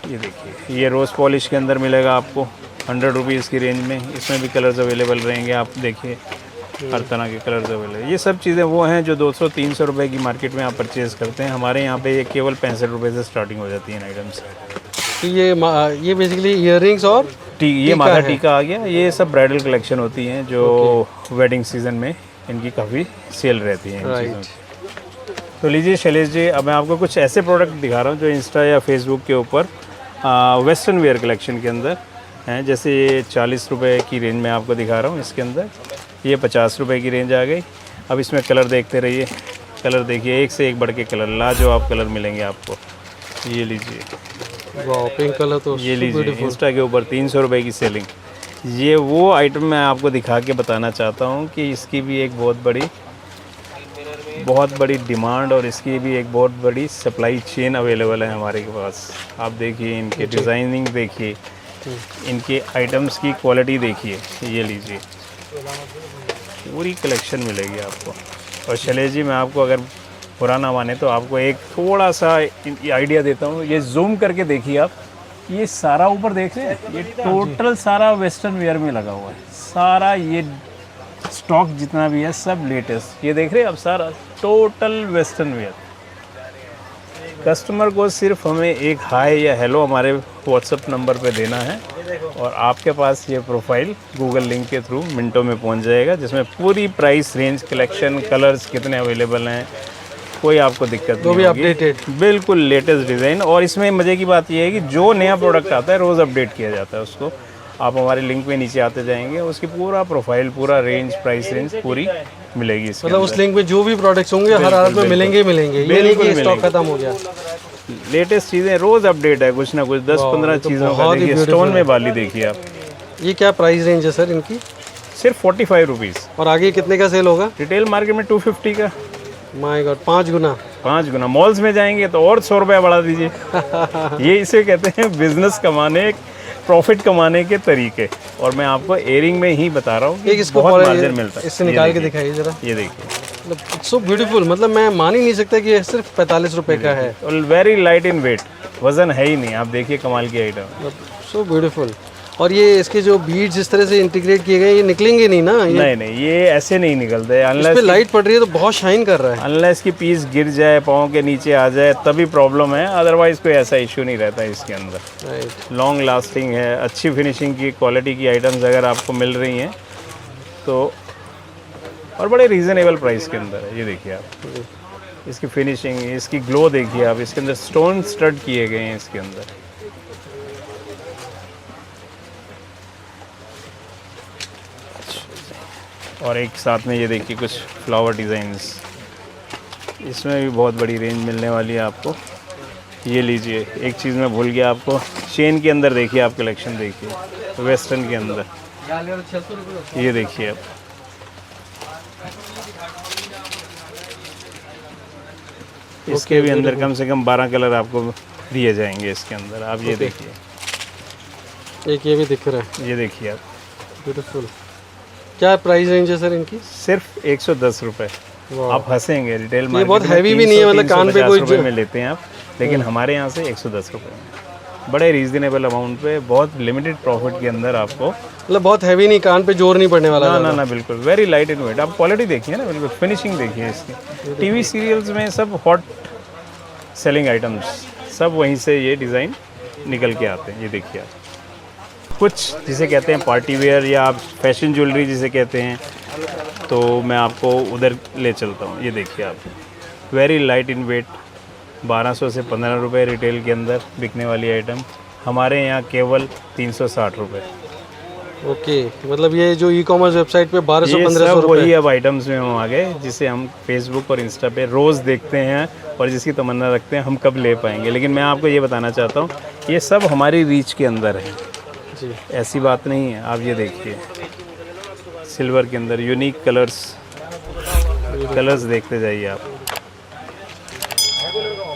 ये देखिए ये रोज़ पॉलिश के अंदर मिलेगा आपको 100 रुपीज़ की रेंज में। इसमें भी कलर्स अवेलेबल रहेंगे, आप देखिए हर तरह के कलर्स अवेलेबल। ये सब चीज़ें वो हैं जो 200-300 रुपये की मार्केट में आप परचेज़ करते हैं, हमारे यहाँ पे ये केवल 65 रुपये से स्टार्टिंग हो जाती है आइटम्स। तो ये बेसिकली इयररिंग्स और ये माथा टीका आ गया। ये सब ब्राइडल कलेक्शन होती हैं जो वेडिंग सीजन में इनकी काफ़ी सेल रहती है इन चीज़ों की। तो लीजिए शैलेश जी, अब मैं आपको कुछ ऐसे प्रोडक्ट दिखा रहा हूँ जो इंस्टा या फेसबुक के ऊपर वेस्टर्न वेयर कलेक्शन के अंदर हैं। जैसे ये 40 रुपये की रेंज में आपको दिखा रहा हूँ, इसके अंदर ये 50 रुपये की रेंज आ गई। अब इसमें कलर देखते रहिए, कलर देखिए एक से एक बढ़ के कलर, लाजवाब कलर मिलेंगे आपको। ये लीजिए, वाह पिंक कलर तो ये लीजिए इंस्टा के ऊपर 300 रुपये की सेलिंग। ये वो आइटम मैं आपको दिखा के बताना चाहता हूँ कि इसकी भी एक बहुत बड़ी डिमांड और इसकी भी एक बहुत बड़ी सप्लाई चेन अवेलेबल है हमारे के पास। आप देखिए इनके डिज़ाइनिंग देखिए, इनके आइटम्स की क्वालिटी देखिए। ये लीजिए पूरी कलेक्शन मिलेगी आपको। और शैलेश जी, मैं आपको अगर बुरा ना माने तो आपको एक थोड़ा सा आइडिया देता हूँ। ये जूम करके देखिए आप, ये सारा ऊपर देख रहे हैं, ये टोटल सारा वेस्टर्न वेयर में लगा हुआ है। सारा ये स्टॉक जितना भी है सब लेटेस्ट। ये देख रहे हैं आप, सारा टोटल वेस्टर्न वेयर। कस्टमर को सिर्फ हमें एक हाय या हेलो हमारे व्हाट्सएप नंबर पे देना है और आपके पास ये प्रोफाइल गूगल लिंक के थ्रू मिनटों में पहुंच जाएगा, जिसमें पूरी प्राइस रेंज, कलेक्शन, कलर्स कितने अवेलेबल हैं, कोई आपको दिक्कत नहीं भी होगी। अपडेटेड, बिल्कुल लेटेस्ट डिज़ाइन। और इसमें मज़े की बात यह है कि जो नया प्रोडक्ट आता है रोज़ अपडेट किया जाता है उसको। आप हमारे लिंक पे नीचे आते जाएंगे, उसकी पूरा प्रोफाइल, पूरा रेंज, प्राइस रेंज पूरी मिलेगी इसके मतलब उस लिंक में जो भी प्रोडक्ट्स होंगे हर हालत में मिलेंगे ही मिलेंगे। ये नहीं कि स्टॉक खत्म हो गया। लेटेस्ट चीज़ें रोज़ अपडेट है, कुछ ना कुछ 10-15 चीज़ों का। देखिए स्टोन में बाली देखिए आप, ये क्या प्राइस रेंज है सर इनकी? सिर्फ 45 रुपीज़। और आगे कितने का सेल होगा? रिटेल मार्केट में 250 का। My God, 5 Guna. 5 Guna. Malls में जाएंगे तो और 100 रुपया बढ़ा दीजिए। ये इसे कहते हैं बिजनेस प्रॉफिट कमाने के तरीके, और मैं आपको एयरिंग में ही बता रहा हूँ कि एक इसको बहुत और मार्जिन मिलता है। इससे निकाल के दिखाइए जरा। ये देखिए, मतलब सो ब्यूटीफुल, मतलब मैं मान ही नहीं सकता कि ये सिर्फ 45 रुपए का है। और वेरी लाइट इन वेट, वजन है ही नहीं। आप देखिए कमाल की आइटम। So beautiful. और ये इसके जो बीड्स इस तरह से इंटीग्रेट किए गए, ये निकलेंगे नहीं ना? ये नहीं, ये ऐसे नहीं निकलते इस पे अनलेस लाइट पड़ रही है तो बहुत शाइन कर रहा है। अनलेस की पीस गिर जाए, पाँव के नीचे आ जाए, तभी प्रॉब्लम है, अदरवाइज कोई ऐसा इश्यू नहीं रहता है इसके अंदर। राइट। लॉन्ग लास्टिंग है, अच्छी फिनिशिंग की क्वालिटी की आइटम्स अगर आपको मिल रही हैं तो, और बड़े रीज़नेबल प्राइस के अंदर है। ये देखिए आप इसकी फिनिशिंग, इसकी ग्लो देखिए आप, इसके अंदर स्टोन स्टड किए गए हैं इसके अंदर। और एक साथ में ये देखिए कुछ फ्लावर डिज़ाइंस, इसमें भी बहुत बड़ी रेंज मिलने वाली है आपको। ये लीजिए, एक चीज़ मैं भूल गया आपको, चेन के अंदर देखिए आप, कलेक्शन देखिए वेस्टर्न के अंदर, ये देखिए आप। इसके भी अंदर कम से कम 12 कलर आपको दिए जाएंगे इसके अंदर। आप ये देखिए, एक ये भी दिख रहा है, ये देखिए आप, ब्यूटीफुल। क्या प्राइस रेंज है सर इनकी? सिर्फ 110 रुपये। वाह। आप हंसेंगे, रिटेल ये मार्केट बहुत में हैवी भी नहीं है, मतलब कान पे कोई रुपये में लेते हैं आप, लेकिन हमारे यहाँ से 110 रुपये में, बड़े रीजनेबल अमाउंट पे, बहुत लिमिटेड प्रॉफिट के अंदर आपको। मतलब बहुत हैवी नहीं, कान पे जोर नहीं पड़ने वाला। ना ना ना, बिल्कुल वेरी लाइट इन वेट। आप क्वालिटी देखिए ना, बिल्कुल फिनिशिंग देखिए इसकी। टीवी सीरियल्स में सब हॉट सेलिंग आइटम्स, सब वहीं से ये डिज़ाइन निकल के आते हैं। ये देखिए आप, कुछ जिसे कहते हैं पार्टी वेयर या आप फैशन ज्वेलरी जिसे कहते हैं, तो मैं आपको उधर ले चलता हूँ। ये देखिए आप, वेरी लाइट इन वेट, 1200 से 15 रुपये रिटेल के अंदर बिकने वाली आइटम, हमारे यहाँ केवल 360 रुपये। ओके, मतलब ये जो ई कॉमर्स वेबसाइट पे 1200-1500 सब रुपए। वही अब आइटम्स में हम आ गए जिसे हम फेसबुक और इंस्टा पे रोज़ देखते हैं और जिसकी तमन्ना रखते हैं हम कब ले पाएंगे। लेकिन मैं आपको ये बताना चाहता हूँ, ये सब हमारी रीच के अंदर है जी। ऐसी बात नहीं है। आप ये देखिए, सिल्वर के अंदर यूनिक कलर्स देखते जाइए आप,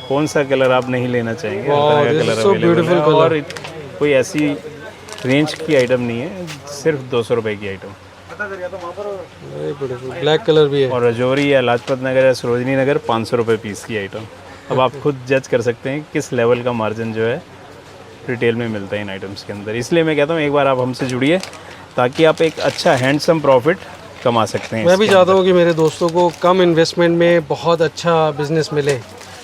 कौन सा कलर आप नहीं लेना चाहेंगे, हर तरह का कलर अवेलेबल है। और कोई ऐसी रेंज की आइटम नहीं है, सिर्फ 200 रुपये की आइटम। ब्लैक कलर भी है। और रजौरी या लाजपत नगर या सरोजनी नगर 500 रुपये पीस की आइटम। अब आप खुद जज कर सकते हैं किस लेवल का मार्जिन जो है रिटेल में मिलता है इन आइटम्स के अंदर। इसलिए मैं कहता हूँ एक बार आप हमसे जुड़िए ताकि आप एक अच्छा हैंडसम प्रॉफिट कमा सकते हैं। मैं भी चाहता हूँ कि मेरे दोस्तों को कम इन्वेस्टमेंट में बहुत अच्छा बिजनेस मिले,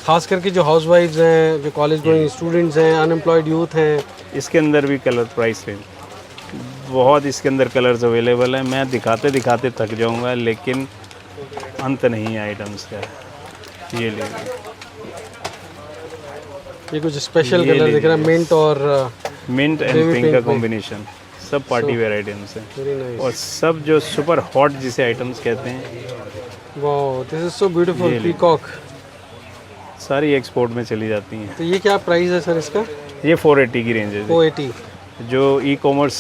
खास करके जो हाउसवाइफ्स हैं, जो कॉलेज गोइंग स्टूडेंट्स हैं, अनएम्प्लॉयड यूथ हैं। इसके अंदर भी कलर प्राइस रेंज बहुत, इसके अंदर कलर्स अवेलेबल हैं। मैं दिखाते दिखाते थक जाऊंगा, लेकिन अंत नहीं है आइटम्स का। ये लीजिए, ये कुछ स्पेशल कलर दिख रहा है, मिंट और मिंट एंड पिंक का कॉम्बिनेशन, सब पार्टी वेयर आइटम्स हैं। Very nice. और सब जो सुपर हॉट जिसे आइटम्स कहते हैं, wow, this is so beautiful. Peacock सारी एक्सपोर्ट में चली जाती हैं। तो ये क्या प्राइस है सर इसका? ये 480 की रेंज है जी। 480। जो ई कॉमर्स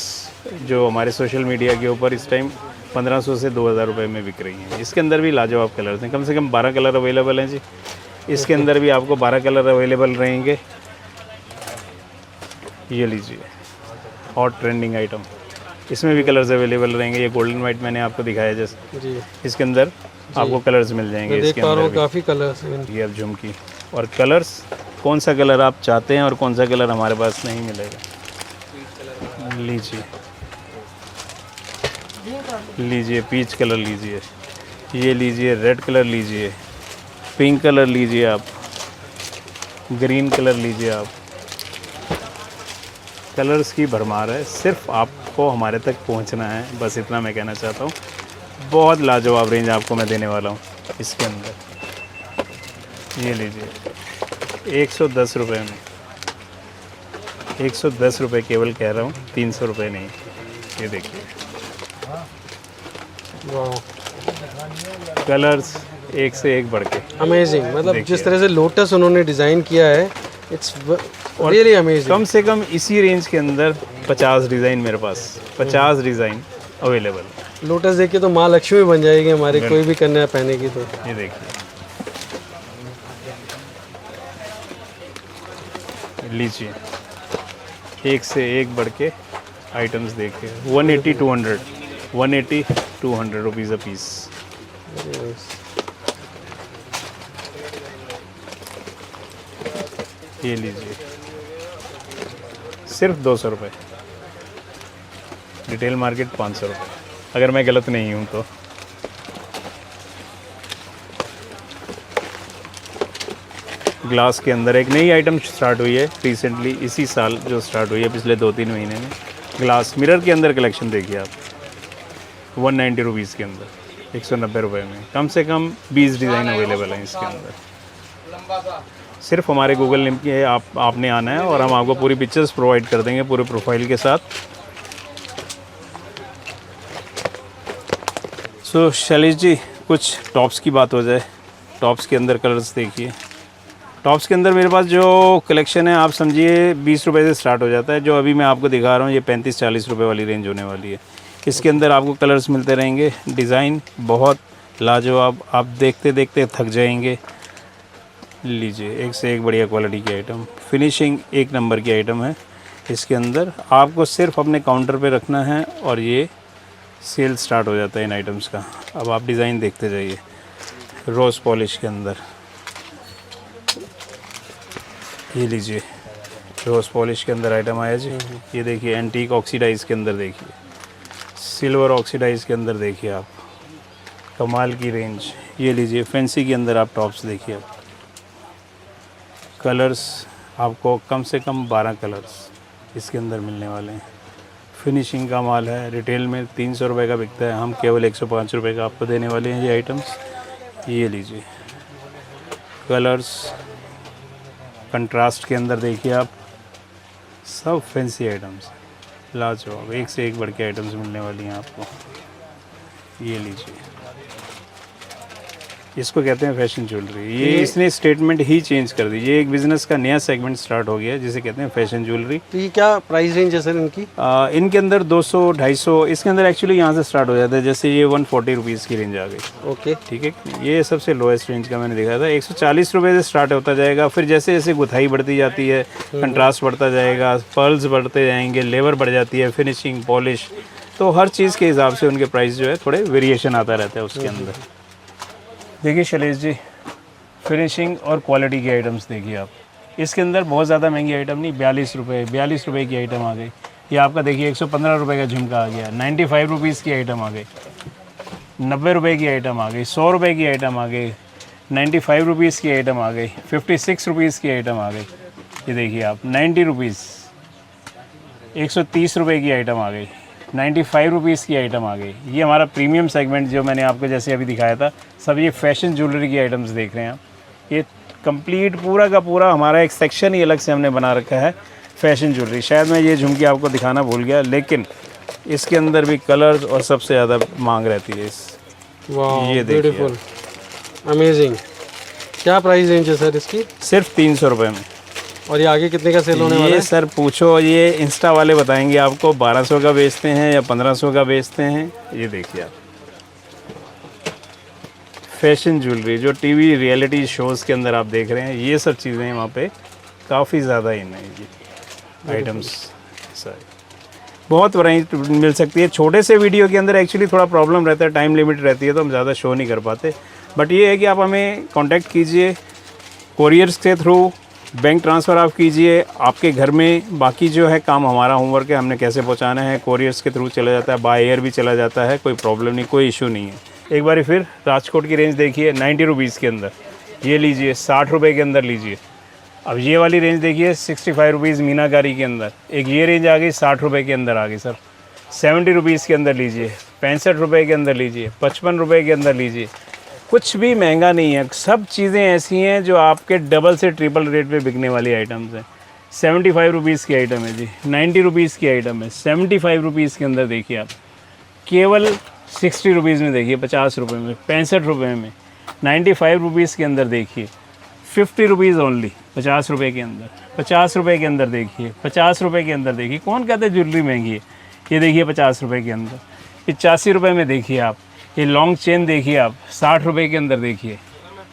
जो हमारे सोशल मीडिया के ऊपर इस टाइम 1500 से 2000 रुपये में बिक रही हैं। इसके अंदर भी लाजवाब कलर्स हैं, कम से कम 12 कलर अवेलेबल हैं जी। इसके अंदर भी आपको 12 कलर अवेलेबल रहेंगे। ये लीजिए, हॉट ट्रेंडिंग आइटम, इसमें भी कलर्स अवेलेबल रहेंगे। ये गोल्डन वाइट मैंने आपको दिखाया जैसे जी, इसके अंदर आपको कलर्स मिल जाएंगे। मैं देख इसके पा रहा अंदर हूँ काफ़ी कलर्स हैं। भी ये अब झुमकी और कलर्स, कौन सा कलर आप चाहते हैं और कौन सा कलर हमारे पास नहीं मिलेगा। लीजिए लीजिए, पीच कलर लीजिए, ये लीजिए, रेड कलर लीजिए, पिंक कलर लीजिए, आप ग्रीन कलर लीजिए। आप कलर्स की भरमार है, सिर्फ आपको हमारे तक पहुंचना है, बस इतना मैं कहना चाहता हूँ। बहुत लाजवाब रेंज आपको मैं देने वाला हूँ इसके अंदर। ये लीजिए, 110 रुपये में, 110 रुपये केवल कह रहा हूँ, 300 रुपये नहीं। ये देखिए, वाओ, कलर्स एक से एक बढ़ के अमेजिंग। मतलब जिस तरह से लोटस उन्होंने डिज़ाइन किया है, इट्स रियली अमेजिंग। कम से कम इसी रेंज के अंदर 50 डिज़ाइन मेरे पास, 50 डिज़ाइन अवेलेबल। लोटस देख के तो माँ लक्ष्मी बन जाएगी हमारी, कोई भी कन्या पहनेगी तो। ये देखिए, लीजिए, एक से एक बढ़ के आइटम्स देखिए, 180 200, 180 200 रुपीज़ अ पीस। ये लीजिए, सिर्फ 200 रुपये। रिटेल मार्केट 500 रुपये, अगर मैं गलत नहीं हूँ तो। ग्लास के अंदर एक नई आइटम स्टार्ट हुई है रिसेंटली, इसी साल जो स्टार्ट हुई है, पिछले 2-3 महीने में। ग्लास मिरर के अंदर कलेक्शन देखिए आप, 190 रुपीज़ के अंदर, 190 रुपये में कम से कम 20 डिज़ाइन अवेलेबल हैं इसके अंदर। सिर्फ हमारे गूगल लिंक के आपने आना है और हम आपको पूरी पिक्चर्स प्रोवाइड कर देंगे पूरे प्रोफाइल के साथ। सो शैलेश जी, कुछ टॉप्स की बात हो जाए। टॉप्स के अंदर कलर्स देखिए। टॉप्स के अंदर मेरे पास जो कलेक्शन है आप समझिए 20 रुपये से स्टार्ट हो जाता है। जो अभी मैं आपको दिखा रहा हूँ ये 35-40 रुपये वाली रेंज होने वाली है। इसके अंदर आपको कलर्स मिलते रहेंगे, डिज़ाइन बहुत लाजवाब, आप देखते देखते थक जाएंगे। लीजिए, एक से एक बढ़िया क्वालिटी की आइटम, फिनिशिंग एक नंबर की आइटम है। इसके अंदर आपको सिर्फ अपने काउंटर पे रखना है और ये सेल स्टार्ट हो जाता है इन आइटम्स का। अब आप डिज़ाइन देखते जाइए। रोज़ पॉलिश के अंदर ये लीजिए, रोज़ पॉलिश के अंदर आइटम आया जी। ये देखिए, एंटीक ऑक्सीडाइज के अंदर देखिए, सिल्वर ऑक्सीडाइज के अंदर देखिए आप, कमाल की रेंज। ये लीजिए, फैंसी के अंदर आप टॉप्स देखिए। आप कलर्स आपको कम से कम 12 कलर्स इसके अंदर मिलने वाले हैं। फिनिशिंग का माल है। रिटेल में 300 रुपये का बिकता है, हम केवल 105 रुपये का आपको देने वाले हैं ये आइटम्स। ये लीजिए, कलर्स कंट्रास्ट के अंदर देखिए आप, सब फैंसी आइटम्स, लाजवाब, एक से एक बढ़ के आइटम्स मिलने वाली हैं आपको। ये लीजिए, इसको कहते हैं फैशन ज्वेलरी। ये इसने स्टेटमेंट ही चेंज कर दी। ये एक बिज़नेस का नया सेगमेंट स्टार्ट हो गया है जिसे कहते हैं फैशन ज्वेलरी। तो ये क्या प्राइस रेंज है सर इनकी? इनके अंदर 200, 250 इसके अंदर एक्चुअली यहाँ से स्टार्ट हो जाता है। जैसे ये 140 रुपीज़ की रेंज आ गई। ओके, ठीक है, ये सबसे लोएस्ट रेंज का मैंने दिखाया था। 140 रुपये से स्टार्ट होता जाएगा। फिर जैसे जैसे गुथाई बढ़ती जाती है, कंट्रास्ट बढ़ता जाएगा, पर्ल्स बढ़ते जाएंगे, लेबर बढ़ जाती है, फिनिशिंग, पॉलिश, तो हर चीज़ के हिसाब से उनके प्राइस जो है थोड़े वेरिएशन आता रहता है उसके अंदर। देखिए शैलेश जी, फिनिशिंग और क्वालिटी की आइटम्स देखिए आप। इसके अंदर बहुत ज़्यादा महंगी आइटम नहीं, 42 रुपये की आइटम आ गई। ये आपका देखिए 115 रुपये का झुमका आ गया, 95 रुपीज़ की आइटम आ गई, 90 रुपये की आइटम आ गई, 100 रुपये की आइटम आ गई, 95 रुपीज़ की आइटम आ गई, 56 रुपीज़ की आइटम आ गई। ये देखिए आप, 90 रुपीज़, 130 रुपये की आइटम आ गई, 95 रुपीज़ की आइटम आ गई। ये हमारा प्रीमियम सेगमेंट जो मैंने आपको जैसे अभी दिखाया था, सब ये फैशन ज्वेलरी की आइटम्स देख रहे हैं आप। ये कंप्लीट पूरा का पूरा हमारा एक सेक्शन ही अलग से हमने बना रखा है फैशन ज्वेलरी। शायद मैं ये झुमकी आपको दिखाना भूल गया, लेकिन इसके अंदर भी कलर्स और सबसे ज़्यादा मांग रहती है इस। ये देखिए, अमेजिंग। क्या प्राइस रेंज है सर इसकी? सिर्फ 300 रुपये में। और ये आगे कितने का सेल होने वाला है? ये सर पूछो, ये इंस्टा वाले बताएंगे आपको 1200 का बेचते हैं या 1500 का बेचते हैं। ये देखिए आप, फैशन ज्वेलरी जो टीवी रियलिटी शोज़ के अंदर आप देख रहे हैं, ये सब चीज़ें वहाँ पे काफ़ी ज़्यादा इन है जी आइटम्स। सारी बहुत वैरायटी मिल सकती है। छोटे से वीडियो के अंदर एक्चुअली थोड़ा प्रॉब्लम रहता है, टाइम लिमिट रहती है, तो हम ज़्यादा शो नहीं कर पाते। बट ये है कि आप हमें कांटेक्ट कीजिए, कोरियर्स के थ्रू बैंक ट्रांसफ़र आप कीजिए। आपके घर में बाकी जो है काम हमारा होमवर्क है, हमने कैसे पहुंचाना है। कोरियर्स के थ्रू चला जाता है, बाय एयर भी चला जाता है, कोई प्रॉब्लम नहीं, कोई इशू नहीं है। एक बार फिर राजकोट की रेंज देखिए, 90 रुपीज़ के अंदर ये लीजिए, 60 रुपये के अंदर लीजिए। अब ये वाली रेंज देखिए, 65 रुपीज़ मीनाकारी के अंदर। एक ये रेंज आ गई 60 रुपये के अंदर आ गई सर। 70 रुपीज़ के अंदर लीजिए, 65 रुपये के अंदर लीजिए, 55 रुपये के अंदर लीजिए। कुछ भी महंगा नहीं है, सब चीज़ें ऐसी हैं जो आपके डबल से ट्रिपल रेट पे बिकने वाली आइटम्स हैं। 75 रुपीज़ की आइटम है जी, 90 रुपीज़ की आइटम है, 75 रुपीज़ के अंदर देखिए आप। केवल 60 रुपीज़ में देखिए, 50 रुपये में, 65 रुपये में, 95 रुपीज़ के अंदर देखिए, 50 रुपीज़ ओनली, 50 रुपये के अंदर, 50 रुपये के अंदर देखिए, 50 रुपये के अंदर देखिए। कौन कहता है ज्वेलरी महंगी है? ये देखिए 50 रुपये के अंदर। 85 रुपये में देखिए आप, ये लॉन्ग चेन देखिए आप, 60 रुपये के अंदर देखिए।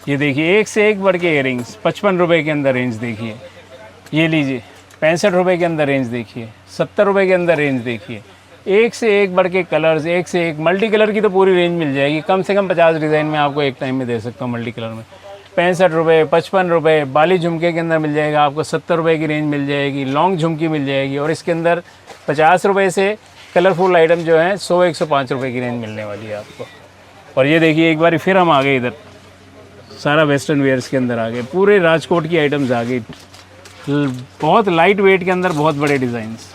ये देखिए, एक से एक बढ़ के इयरिंग्स 55 रुपये के अंदर रेंज देखिए। ये लीजिए, 65 रुपये के अंदर रेंज देखिए, 70 रुपये के अंदर रेंज देखिए, एक से एक बढ़ के कलर्स, एक से एक मल्टी कलर की तो पूरी रेंज मिल जाएगी। कम से कम 50 डिज़ाइन में आपको एक टाइम में दे सकता हूँ मल्टी कलर में। 65 रुपये, 55 रुपये, बाली झुमके के अंदर मिल जाएगा आपको, 70 रुपये की रेंज मिल जाएगी, लॉन्ग झुमकी मिल जाएगी, और इसके अंदर 50 रुपये से कलरफुल आइटम जो है 100-105 रुपये की रेंज मिलने वाली है आपको। और ये देखिए एक बार फिर हम आ गए इधर, सारा वेस्टर्न वेयर्स के अंदर आ गए, पूरे राजकोट की आइटम्स आ गई, बहुत लाइट वेट के अंदर बहुत बड़े डिज़ाइंस।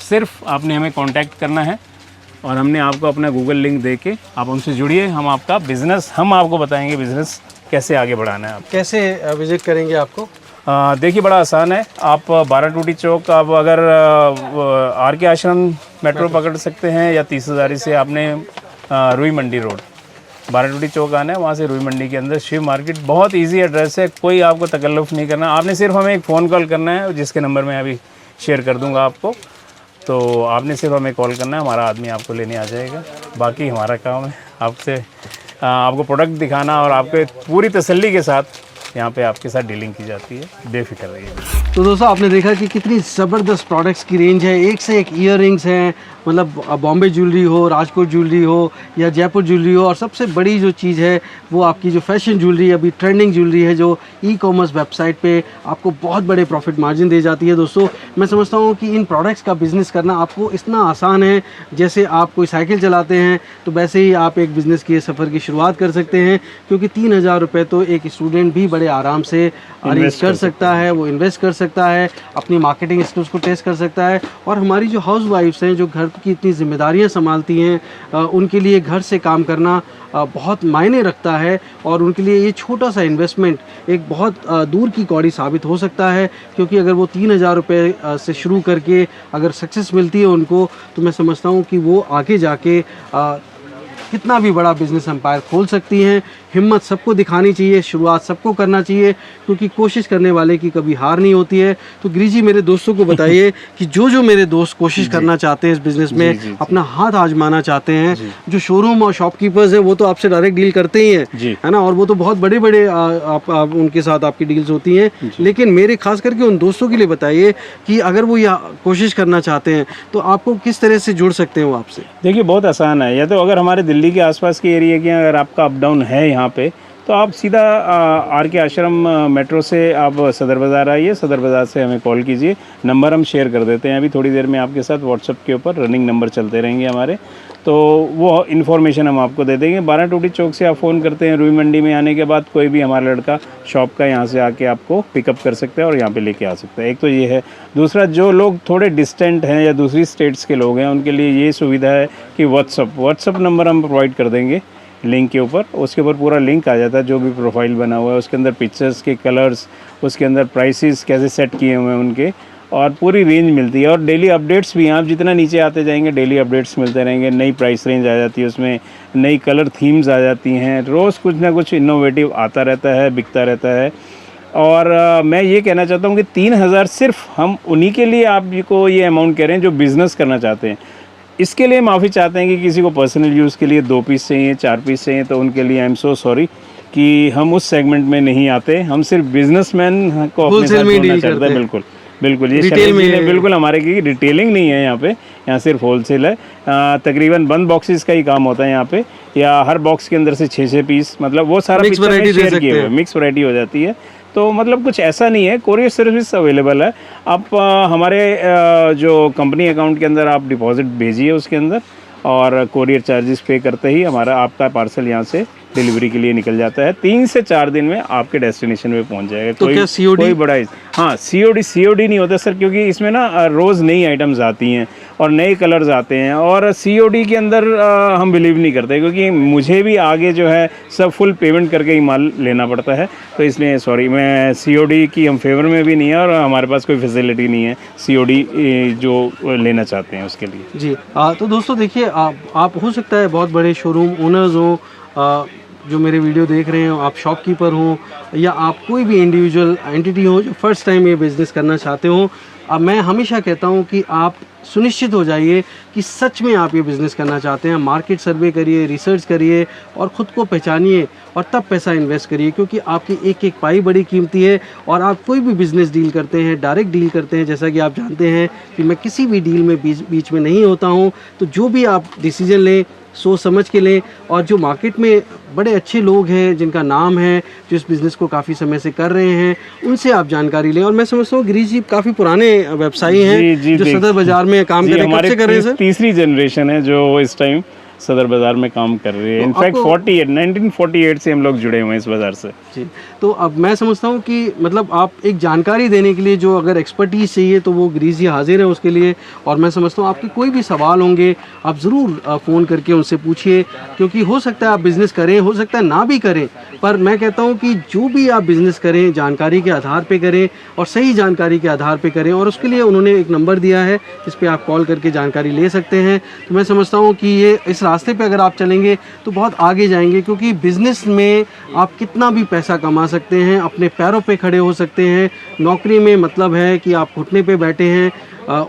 सिर्फ आपने हमें कांटेक्ट करना है और हमने आपको अपना गूगल लिंक दे के आप हमसे जुड़िए, हम आपका बिज़नेस, हम आपको बताएंगे बिज़नेस कैसे आगे बढ़ाना है। आप कैसे विजिट करेंगे आपको? देखिए बड़ा आसान है, आप 12 टूटी चौक, आप अगर आर के आश्रम मेट्रो पकड़ सकते हैं, या 30 हज़ारी से आपने रुई मंडी रोड 12 टूटी चौक आना है, वहाँ से रुई मंडी के अंदर शिव मार्केट, बहुत इजी एड्रेस है, कोई आपको तकल्लुफ़ नहीं करना। आपने सिर्फ हमें एक फ़ोन कॉल करना है, जिसके नंबर मैं अभी शेयर कर दूँगा आपको, तो आपने सिर्फ हमें कॉल करना है, हमारा आदमी आपको लेने आ जाएगा। बाकी हमारा काम है आपसे आपको प्रोडक्ट दिखाना, और आपके पूरी तसल्ली के साथ यहाँ पे आपके साथ डीलिंग की जाती है, बेफिक्र रहिए। तो दोस्तों आपने देखा कि कितनी ज़बरदस्त प्रोडक्ट्स की रेंज है, एक से एक ईयररिंग्स हैं, मतलब बॉम्बे ज्वेलरी हो, राजकोट ज्वेलरी हो या जयपुर ज्वेलरी हो, और सबसे बड़ी जो चीज़ है वो आपकी जो फैशन ज्वेलरी, अभी ट्रेंडिंग ज्वेलरी है, जो ई कॉमर्स वेबसाइट पे आपको बहुत बड़े प्रॉफिट मार्जिन दे जाती है। दोस्तों मैं समझता हूँ कि इन प्रोडक्ट्स का बिज़नेस करना आपको इतना आसान है, जैसे आप कोई साइकिल चलाते हैं तो वैसे ही आप एक बिज़नेस के सफ़र की शुरुआत कर सकते हैं, क्योंकि 3000 रुपये तो एक स्टूडेंट भी बड़े आराम से अरेंज कर सकता है, वो इन्वेस्ट कर सकता है, अपनी मार्केटिंग स्किल्स को टेस्ट कर सकता है। और हमारी जो हाउस वाइफ्स हैं, जो घर की इतनी जिम्मेदारियां संभालती हैं, उनके लिए घर से काम करना बहुत मायने रखता है, और उनके लिए ये छोटा सा इन्वेस्टमेंट एक बहुत दूर की कौड़ी साबित हो सकता है। क्योंकि अगर वो 3000 रुपये से शुरू करके अगर सक्सेस मिलती है उनको, तो मैं समझता हूँ कि वो आगे जाके कितना भी बड़ा बिजनेस एम्पायर खोल सकती हैं। हिम्मत सबको दिखानी चाहिए, शुरुआत सबको करना चाहिए, क्योंकि कोशिश करने वाले की कभी हार नहीं होती है। तो गिरी जी मेरे दोस्तों को बताइए कि जो मेरे दोस्त कोशिश करना चाहते हैं इस बिज़नेस में, अपना हाथ आजमाना चाहते हैं, जो शोरूम और शॉपकीपर्स हैं वो तो आपसे डायरेक्ट डील करते ही हैं, है ना, और वो तो बहुत बड़े बड़े आप उनके साथ आपकी डील्स होती हैं, लेकिन मेरे खास करके उन दोस्तों के लिए बताइए कि अगर वो कोशिश करना चाहते हैं तो आपको किस तरह से जुड़ सकते हैं वो आपसे? देखिए बहुत आसान है, या तो अगर हमारे दिल्ली के आसपास के एरिया के अगर आपका अप डाउन है यहाँ पे, तो आप सीधा आर के आश्रम मेट्रो से आप सदर बाज़ार आइए, सदर बाज़ार से हमें कॉल कीजिए, नंबर हम शेयर कर देते हैं अभी थोड़ी देर में आपके साथ व्हाट्सएप के ऊपर, रनिंग नंबर चलते रहेंगे हमारे, तो वो इन्फॉर्मेशन हम आपको दे देंगे। 12 टूटी चौक से आप फ़ोन करते हैं, रुई मंडी में आने के बाद कोई भी हमारा लड़का शॉप का यहाँ से आके आपको पिकअप कर सकता है और यहाँ पे लेके आ सकता है। एक तो ये है। दूसरा, जो लोग थोड़े डिस्टेंट हैं या दूसरी स्टेट्स के लोग हैं, उनके लिए ये सुविधा है कि व्हाट्सअप नंबर हम प्रोवाइड कर देंगे लिंक के ऊपर, उसके ऊपर पूरा लिंक आ जाता है, जो भी प्रोफाइल बना हुआ है उसके अंदर पिक्चर्स के कलर्स, उसके अंदर प्राइसेस कैसे सेट किए हुए हैं उनके, और पूरी रेंज मिलती है। और डेली अपडेट्स भी, आप जितना नीचे आते जाएंगे डेली अपडेट्स मिलते रहेंगे, नई प्राइस रेंज आ जाती है, उसमें नई कलर थीम्स आ जाती हैं, रोज़ कुछ ना कुछ इनोवेटिव आता रहता है, बिकता रहता है। और मैं ये कहना चाहता हूँ कि 3000 सिर्फ हम उन्हीं के लिए आपको ये अमाउंट कह रहे हैं जो बिज़नेस करना चाहते हैं। इसके लिए माफ़ी चाहते हैं कि किसी को पर्सनल यूज़ के लिए 2 पीस चाहिए, 4 पीस चाहिए, तो उनके लिए आई एम सो सॉरी कि हम उस सेगमेंट में नहीं आते। हम सिर्फ बिजनेसमैन को अपने साथ जोड़ना चाहते हैं। बिल्कुल बिल्कुल, ये रिटेल में बिल्कुल हमारे की रिटेलिंग नहीं है यहाँ पे, यहाँ सिर्फ होलसेल है। तकरीबन बंद बॉक्सेस का ही काम होता है यहाँ पे, या हर बॉक्स के अंदर से 6-6 पीस, मतलब वो सारा मिक्स वैरायटी शेयर किए हुए, मिक्स वैरायटी हो जाती है। तो मतलब कुछ ऐसा नहीं है, कोरियर सर्विस अवेलेबल है। आप हमारे जो कंपनी अकाउंट के अंदर आप डिपॉजिट भेजिए उसके अंदर, और कोरियर चार्जेस पे करते ही हमारा आपका पार्सल यहाँ से डिलीवरी के लिए निकल जाता है। 3 से 4 दिन में आपके डेस्टिनेशन पे पहुँच जाएगा। तो क्या COD? कोई बड़ा, हाँ COD नहीं होता सर, क्योंकि इसमें ना रोज़ नई आइटम्स आती हैं और नए कलर्स आते हैं, और COD के अंदर हम बिलीव नहीं करते, क्योंकि मुझे भी आगे जो है सब फुल पेमेंट करके ही माल लेना पड़ता है। तो इसलिए सॉरी, मैं COD की हम फेवर में भी नहीं है, और हमारे पास कोई फैसिलिटी नहीं है COD जो लेना चाहते हैं उसके लिए। जी तो दोस्तों देखिए, आप हो सकता है बहुत बड़े शोरूम ओनर्स हो, जो मेरे वीडियो देख रहे हैं, आप शॉपकीपर हो या आप कोई भी इंडिविजुअल एंटिटी हो जो फर्स्ट टाइम ये बिज़नेस करना चाहते हो, अब मैं हमेशा कहता हूँ कि आप सुनिश्चित हो जाइए कि सच में आप ये बिज़नेस करना चाहते हैं। मार्केट सर्वे करिए, रिसर्च करिए और ख़ुद को पहचानिए और तब पैसा इन्वेस्ट करिए, क्योंकि आपकी एक एक पाई बड़ी कीमती है। और आप कोई भी बिज़नेस डील करते हैं, डायरेक्ट डील करते हैं, जैसा कि आप जानते हैं कि मैं किसी भी डील में बीच में नहीं होता हूँ। तो जो भी आप डिसीजन लें सोच समझ के लें, और जो मार्केट में बड़े अच्छे लोग हैं जिनका नाम है, जो इस बिज़नेस को काफ़ी समय से कर रहे हैं, उनसे आप जानकारी लें। और मैं समझता हूँ गिरीश जी काफ़ी पुराने व्यवसायी हैं जो सदर बाज़ार में काम कर रहे हैं। कब से कर रहे हैं सर? तीसरी जनरेशन है जो इस टाइम सदर बाज़ार में काम कर रही है। इनफैक्ट 1948 से हम लोग जुड़े हुए हैं इस बाज़ार से जी। तो अब मैं समझता हूँ कि मतलब आप एक जानकारी देने के लिए जो अगर एक्सपर्टीज़ चाहिए तो वो गिरीश जी हाजिर है उसके लिए। और मैं समझता हूँ आपके कोई भी सवाल होंगे आप ज़रूर फ़ोन करके उनसे पूछिए, क्योंकि हो सकता है आप बिज़नेस करें, हो सकता है ना भी करें, पर मैं कहता हूँ कि जो भी आप बिज़नेस करें जानकारी के आधार पे करें और सही जानकारी के आधार पे करें। और उसके लिए उन्होंने एक नंबर दिया है जिस पे आप कॉल करके जानकारी ले सकते हैं। तो मैं समझता हूँ कि ये इस रास्ते पे अगर आप चलेंगे तो बहुत आगे जाएंगे, क्योंकि बिज़नेस में आप कितना भी पैसा कमा सकते हैं, अपने पैरों पे खड़े हो सकते हैं। नौकरी में मतलब है कि आप घुटने पे बैठे हैं,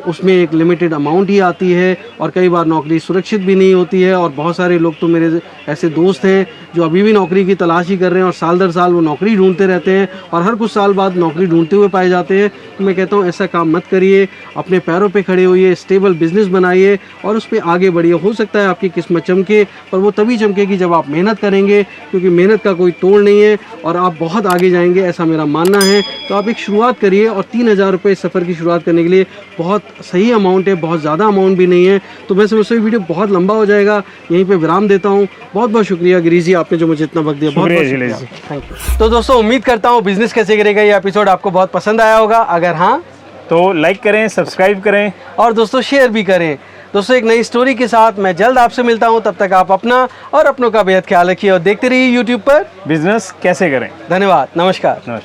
उसमें एक लिमिटेड अमाउंट ही आती है और कई बार नौकरी सुरक्षित भी नहीं होती है। और बहुत सारे लोग तो मेरे ऐसे दोस्त हैं जो अभी भी नौकरी की तलाश ही कर रहे हैं और साल दर साल वो नौकरी ढूंढते रहते हैं और हर कुछ साल बाद नौकरी ढूंढते हुए पाए जाते हैं। तो मैं कहता हूँ ऐसा काम मत करिए, अपने पैरों पे खड़े होइए, स्टेबल बिजनेस बनाइए और उस पर आगे बढ़िए। हो सकता है आपकी किस्मत चमके, पर वो तभी चमकेगी जब आप मेहनत करेंगे, क्योंकि मेहनत का कोई तोड़ नहीं है और आप बहुत आगे जाएंगे, ऐसा मेरा मानना है। तो आप एक शुरुआत करिए और 3000 रुपये सफ़र की शुरुआत करने के लिए बहुत सही अमाउंट है, बहुत ज़्यादा अमाउंट भी नहीं है। तो मैं समझता हूँ वीडियो बहुत लंबा हो जाएगा, यहीं पे विराम देता हूँ। बहुत बहुत शुक्रिया गिरीश जी, आपने जो मुझे इतना वक्त दिया, बहुत बहुत शुक्रिया, थैंक यू। तो दोस्तों उम्मीद करता हूँ बिजनेस कैसे करेगा ये एपिसोड आपको बहुत पसंद आया होगा। अगर हाँ तो लाइक करें, सब्सक्राइब करें और दोस्तों शेयर भी करें। दोस्तों एक नई स्टोरी के साथ मैं जल्द आपसे मिलता हूँ, तब तक आप अपना और अपनों का बेहद ख्याल रखिए और देखते रहिए यूट्यूब पर बिजनेस कैसे करें। धन्यवाद, नमस्कार।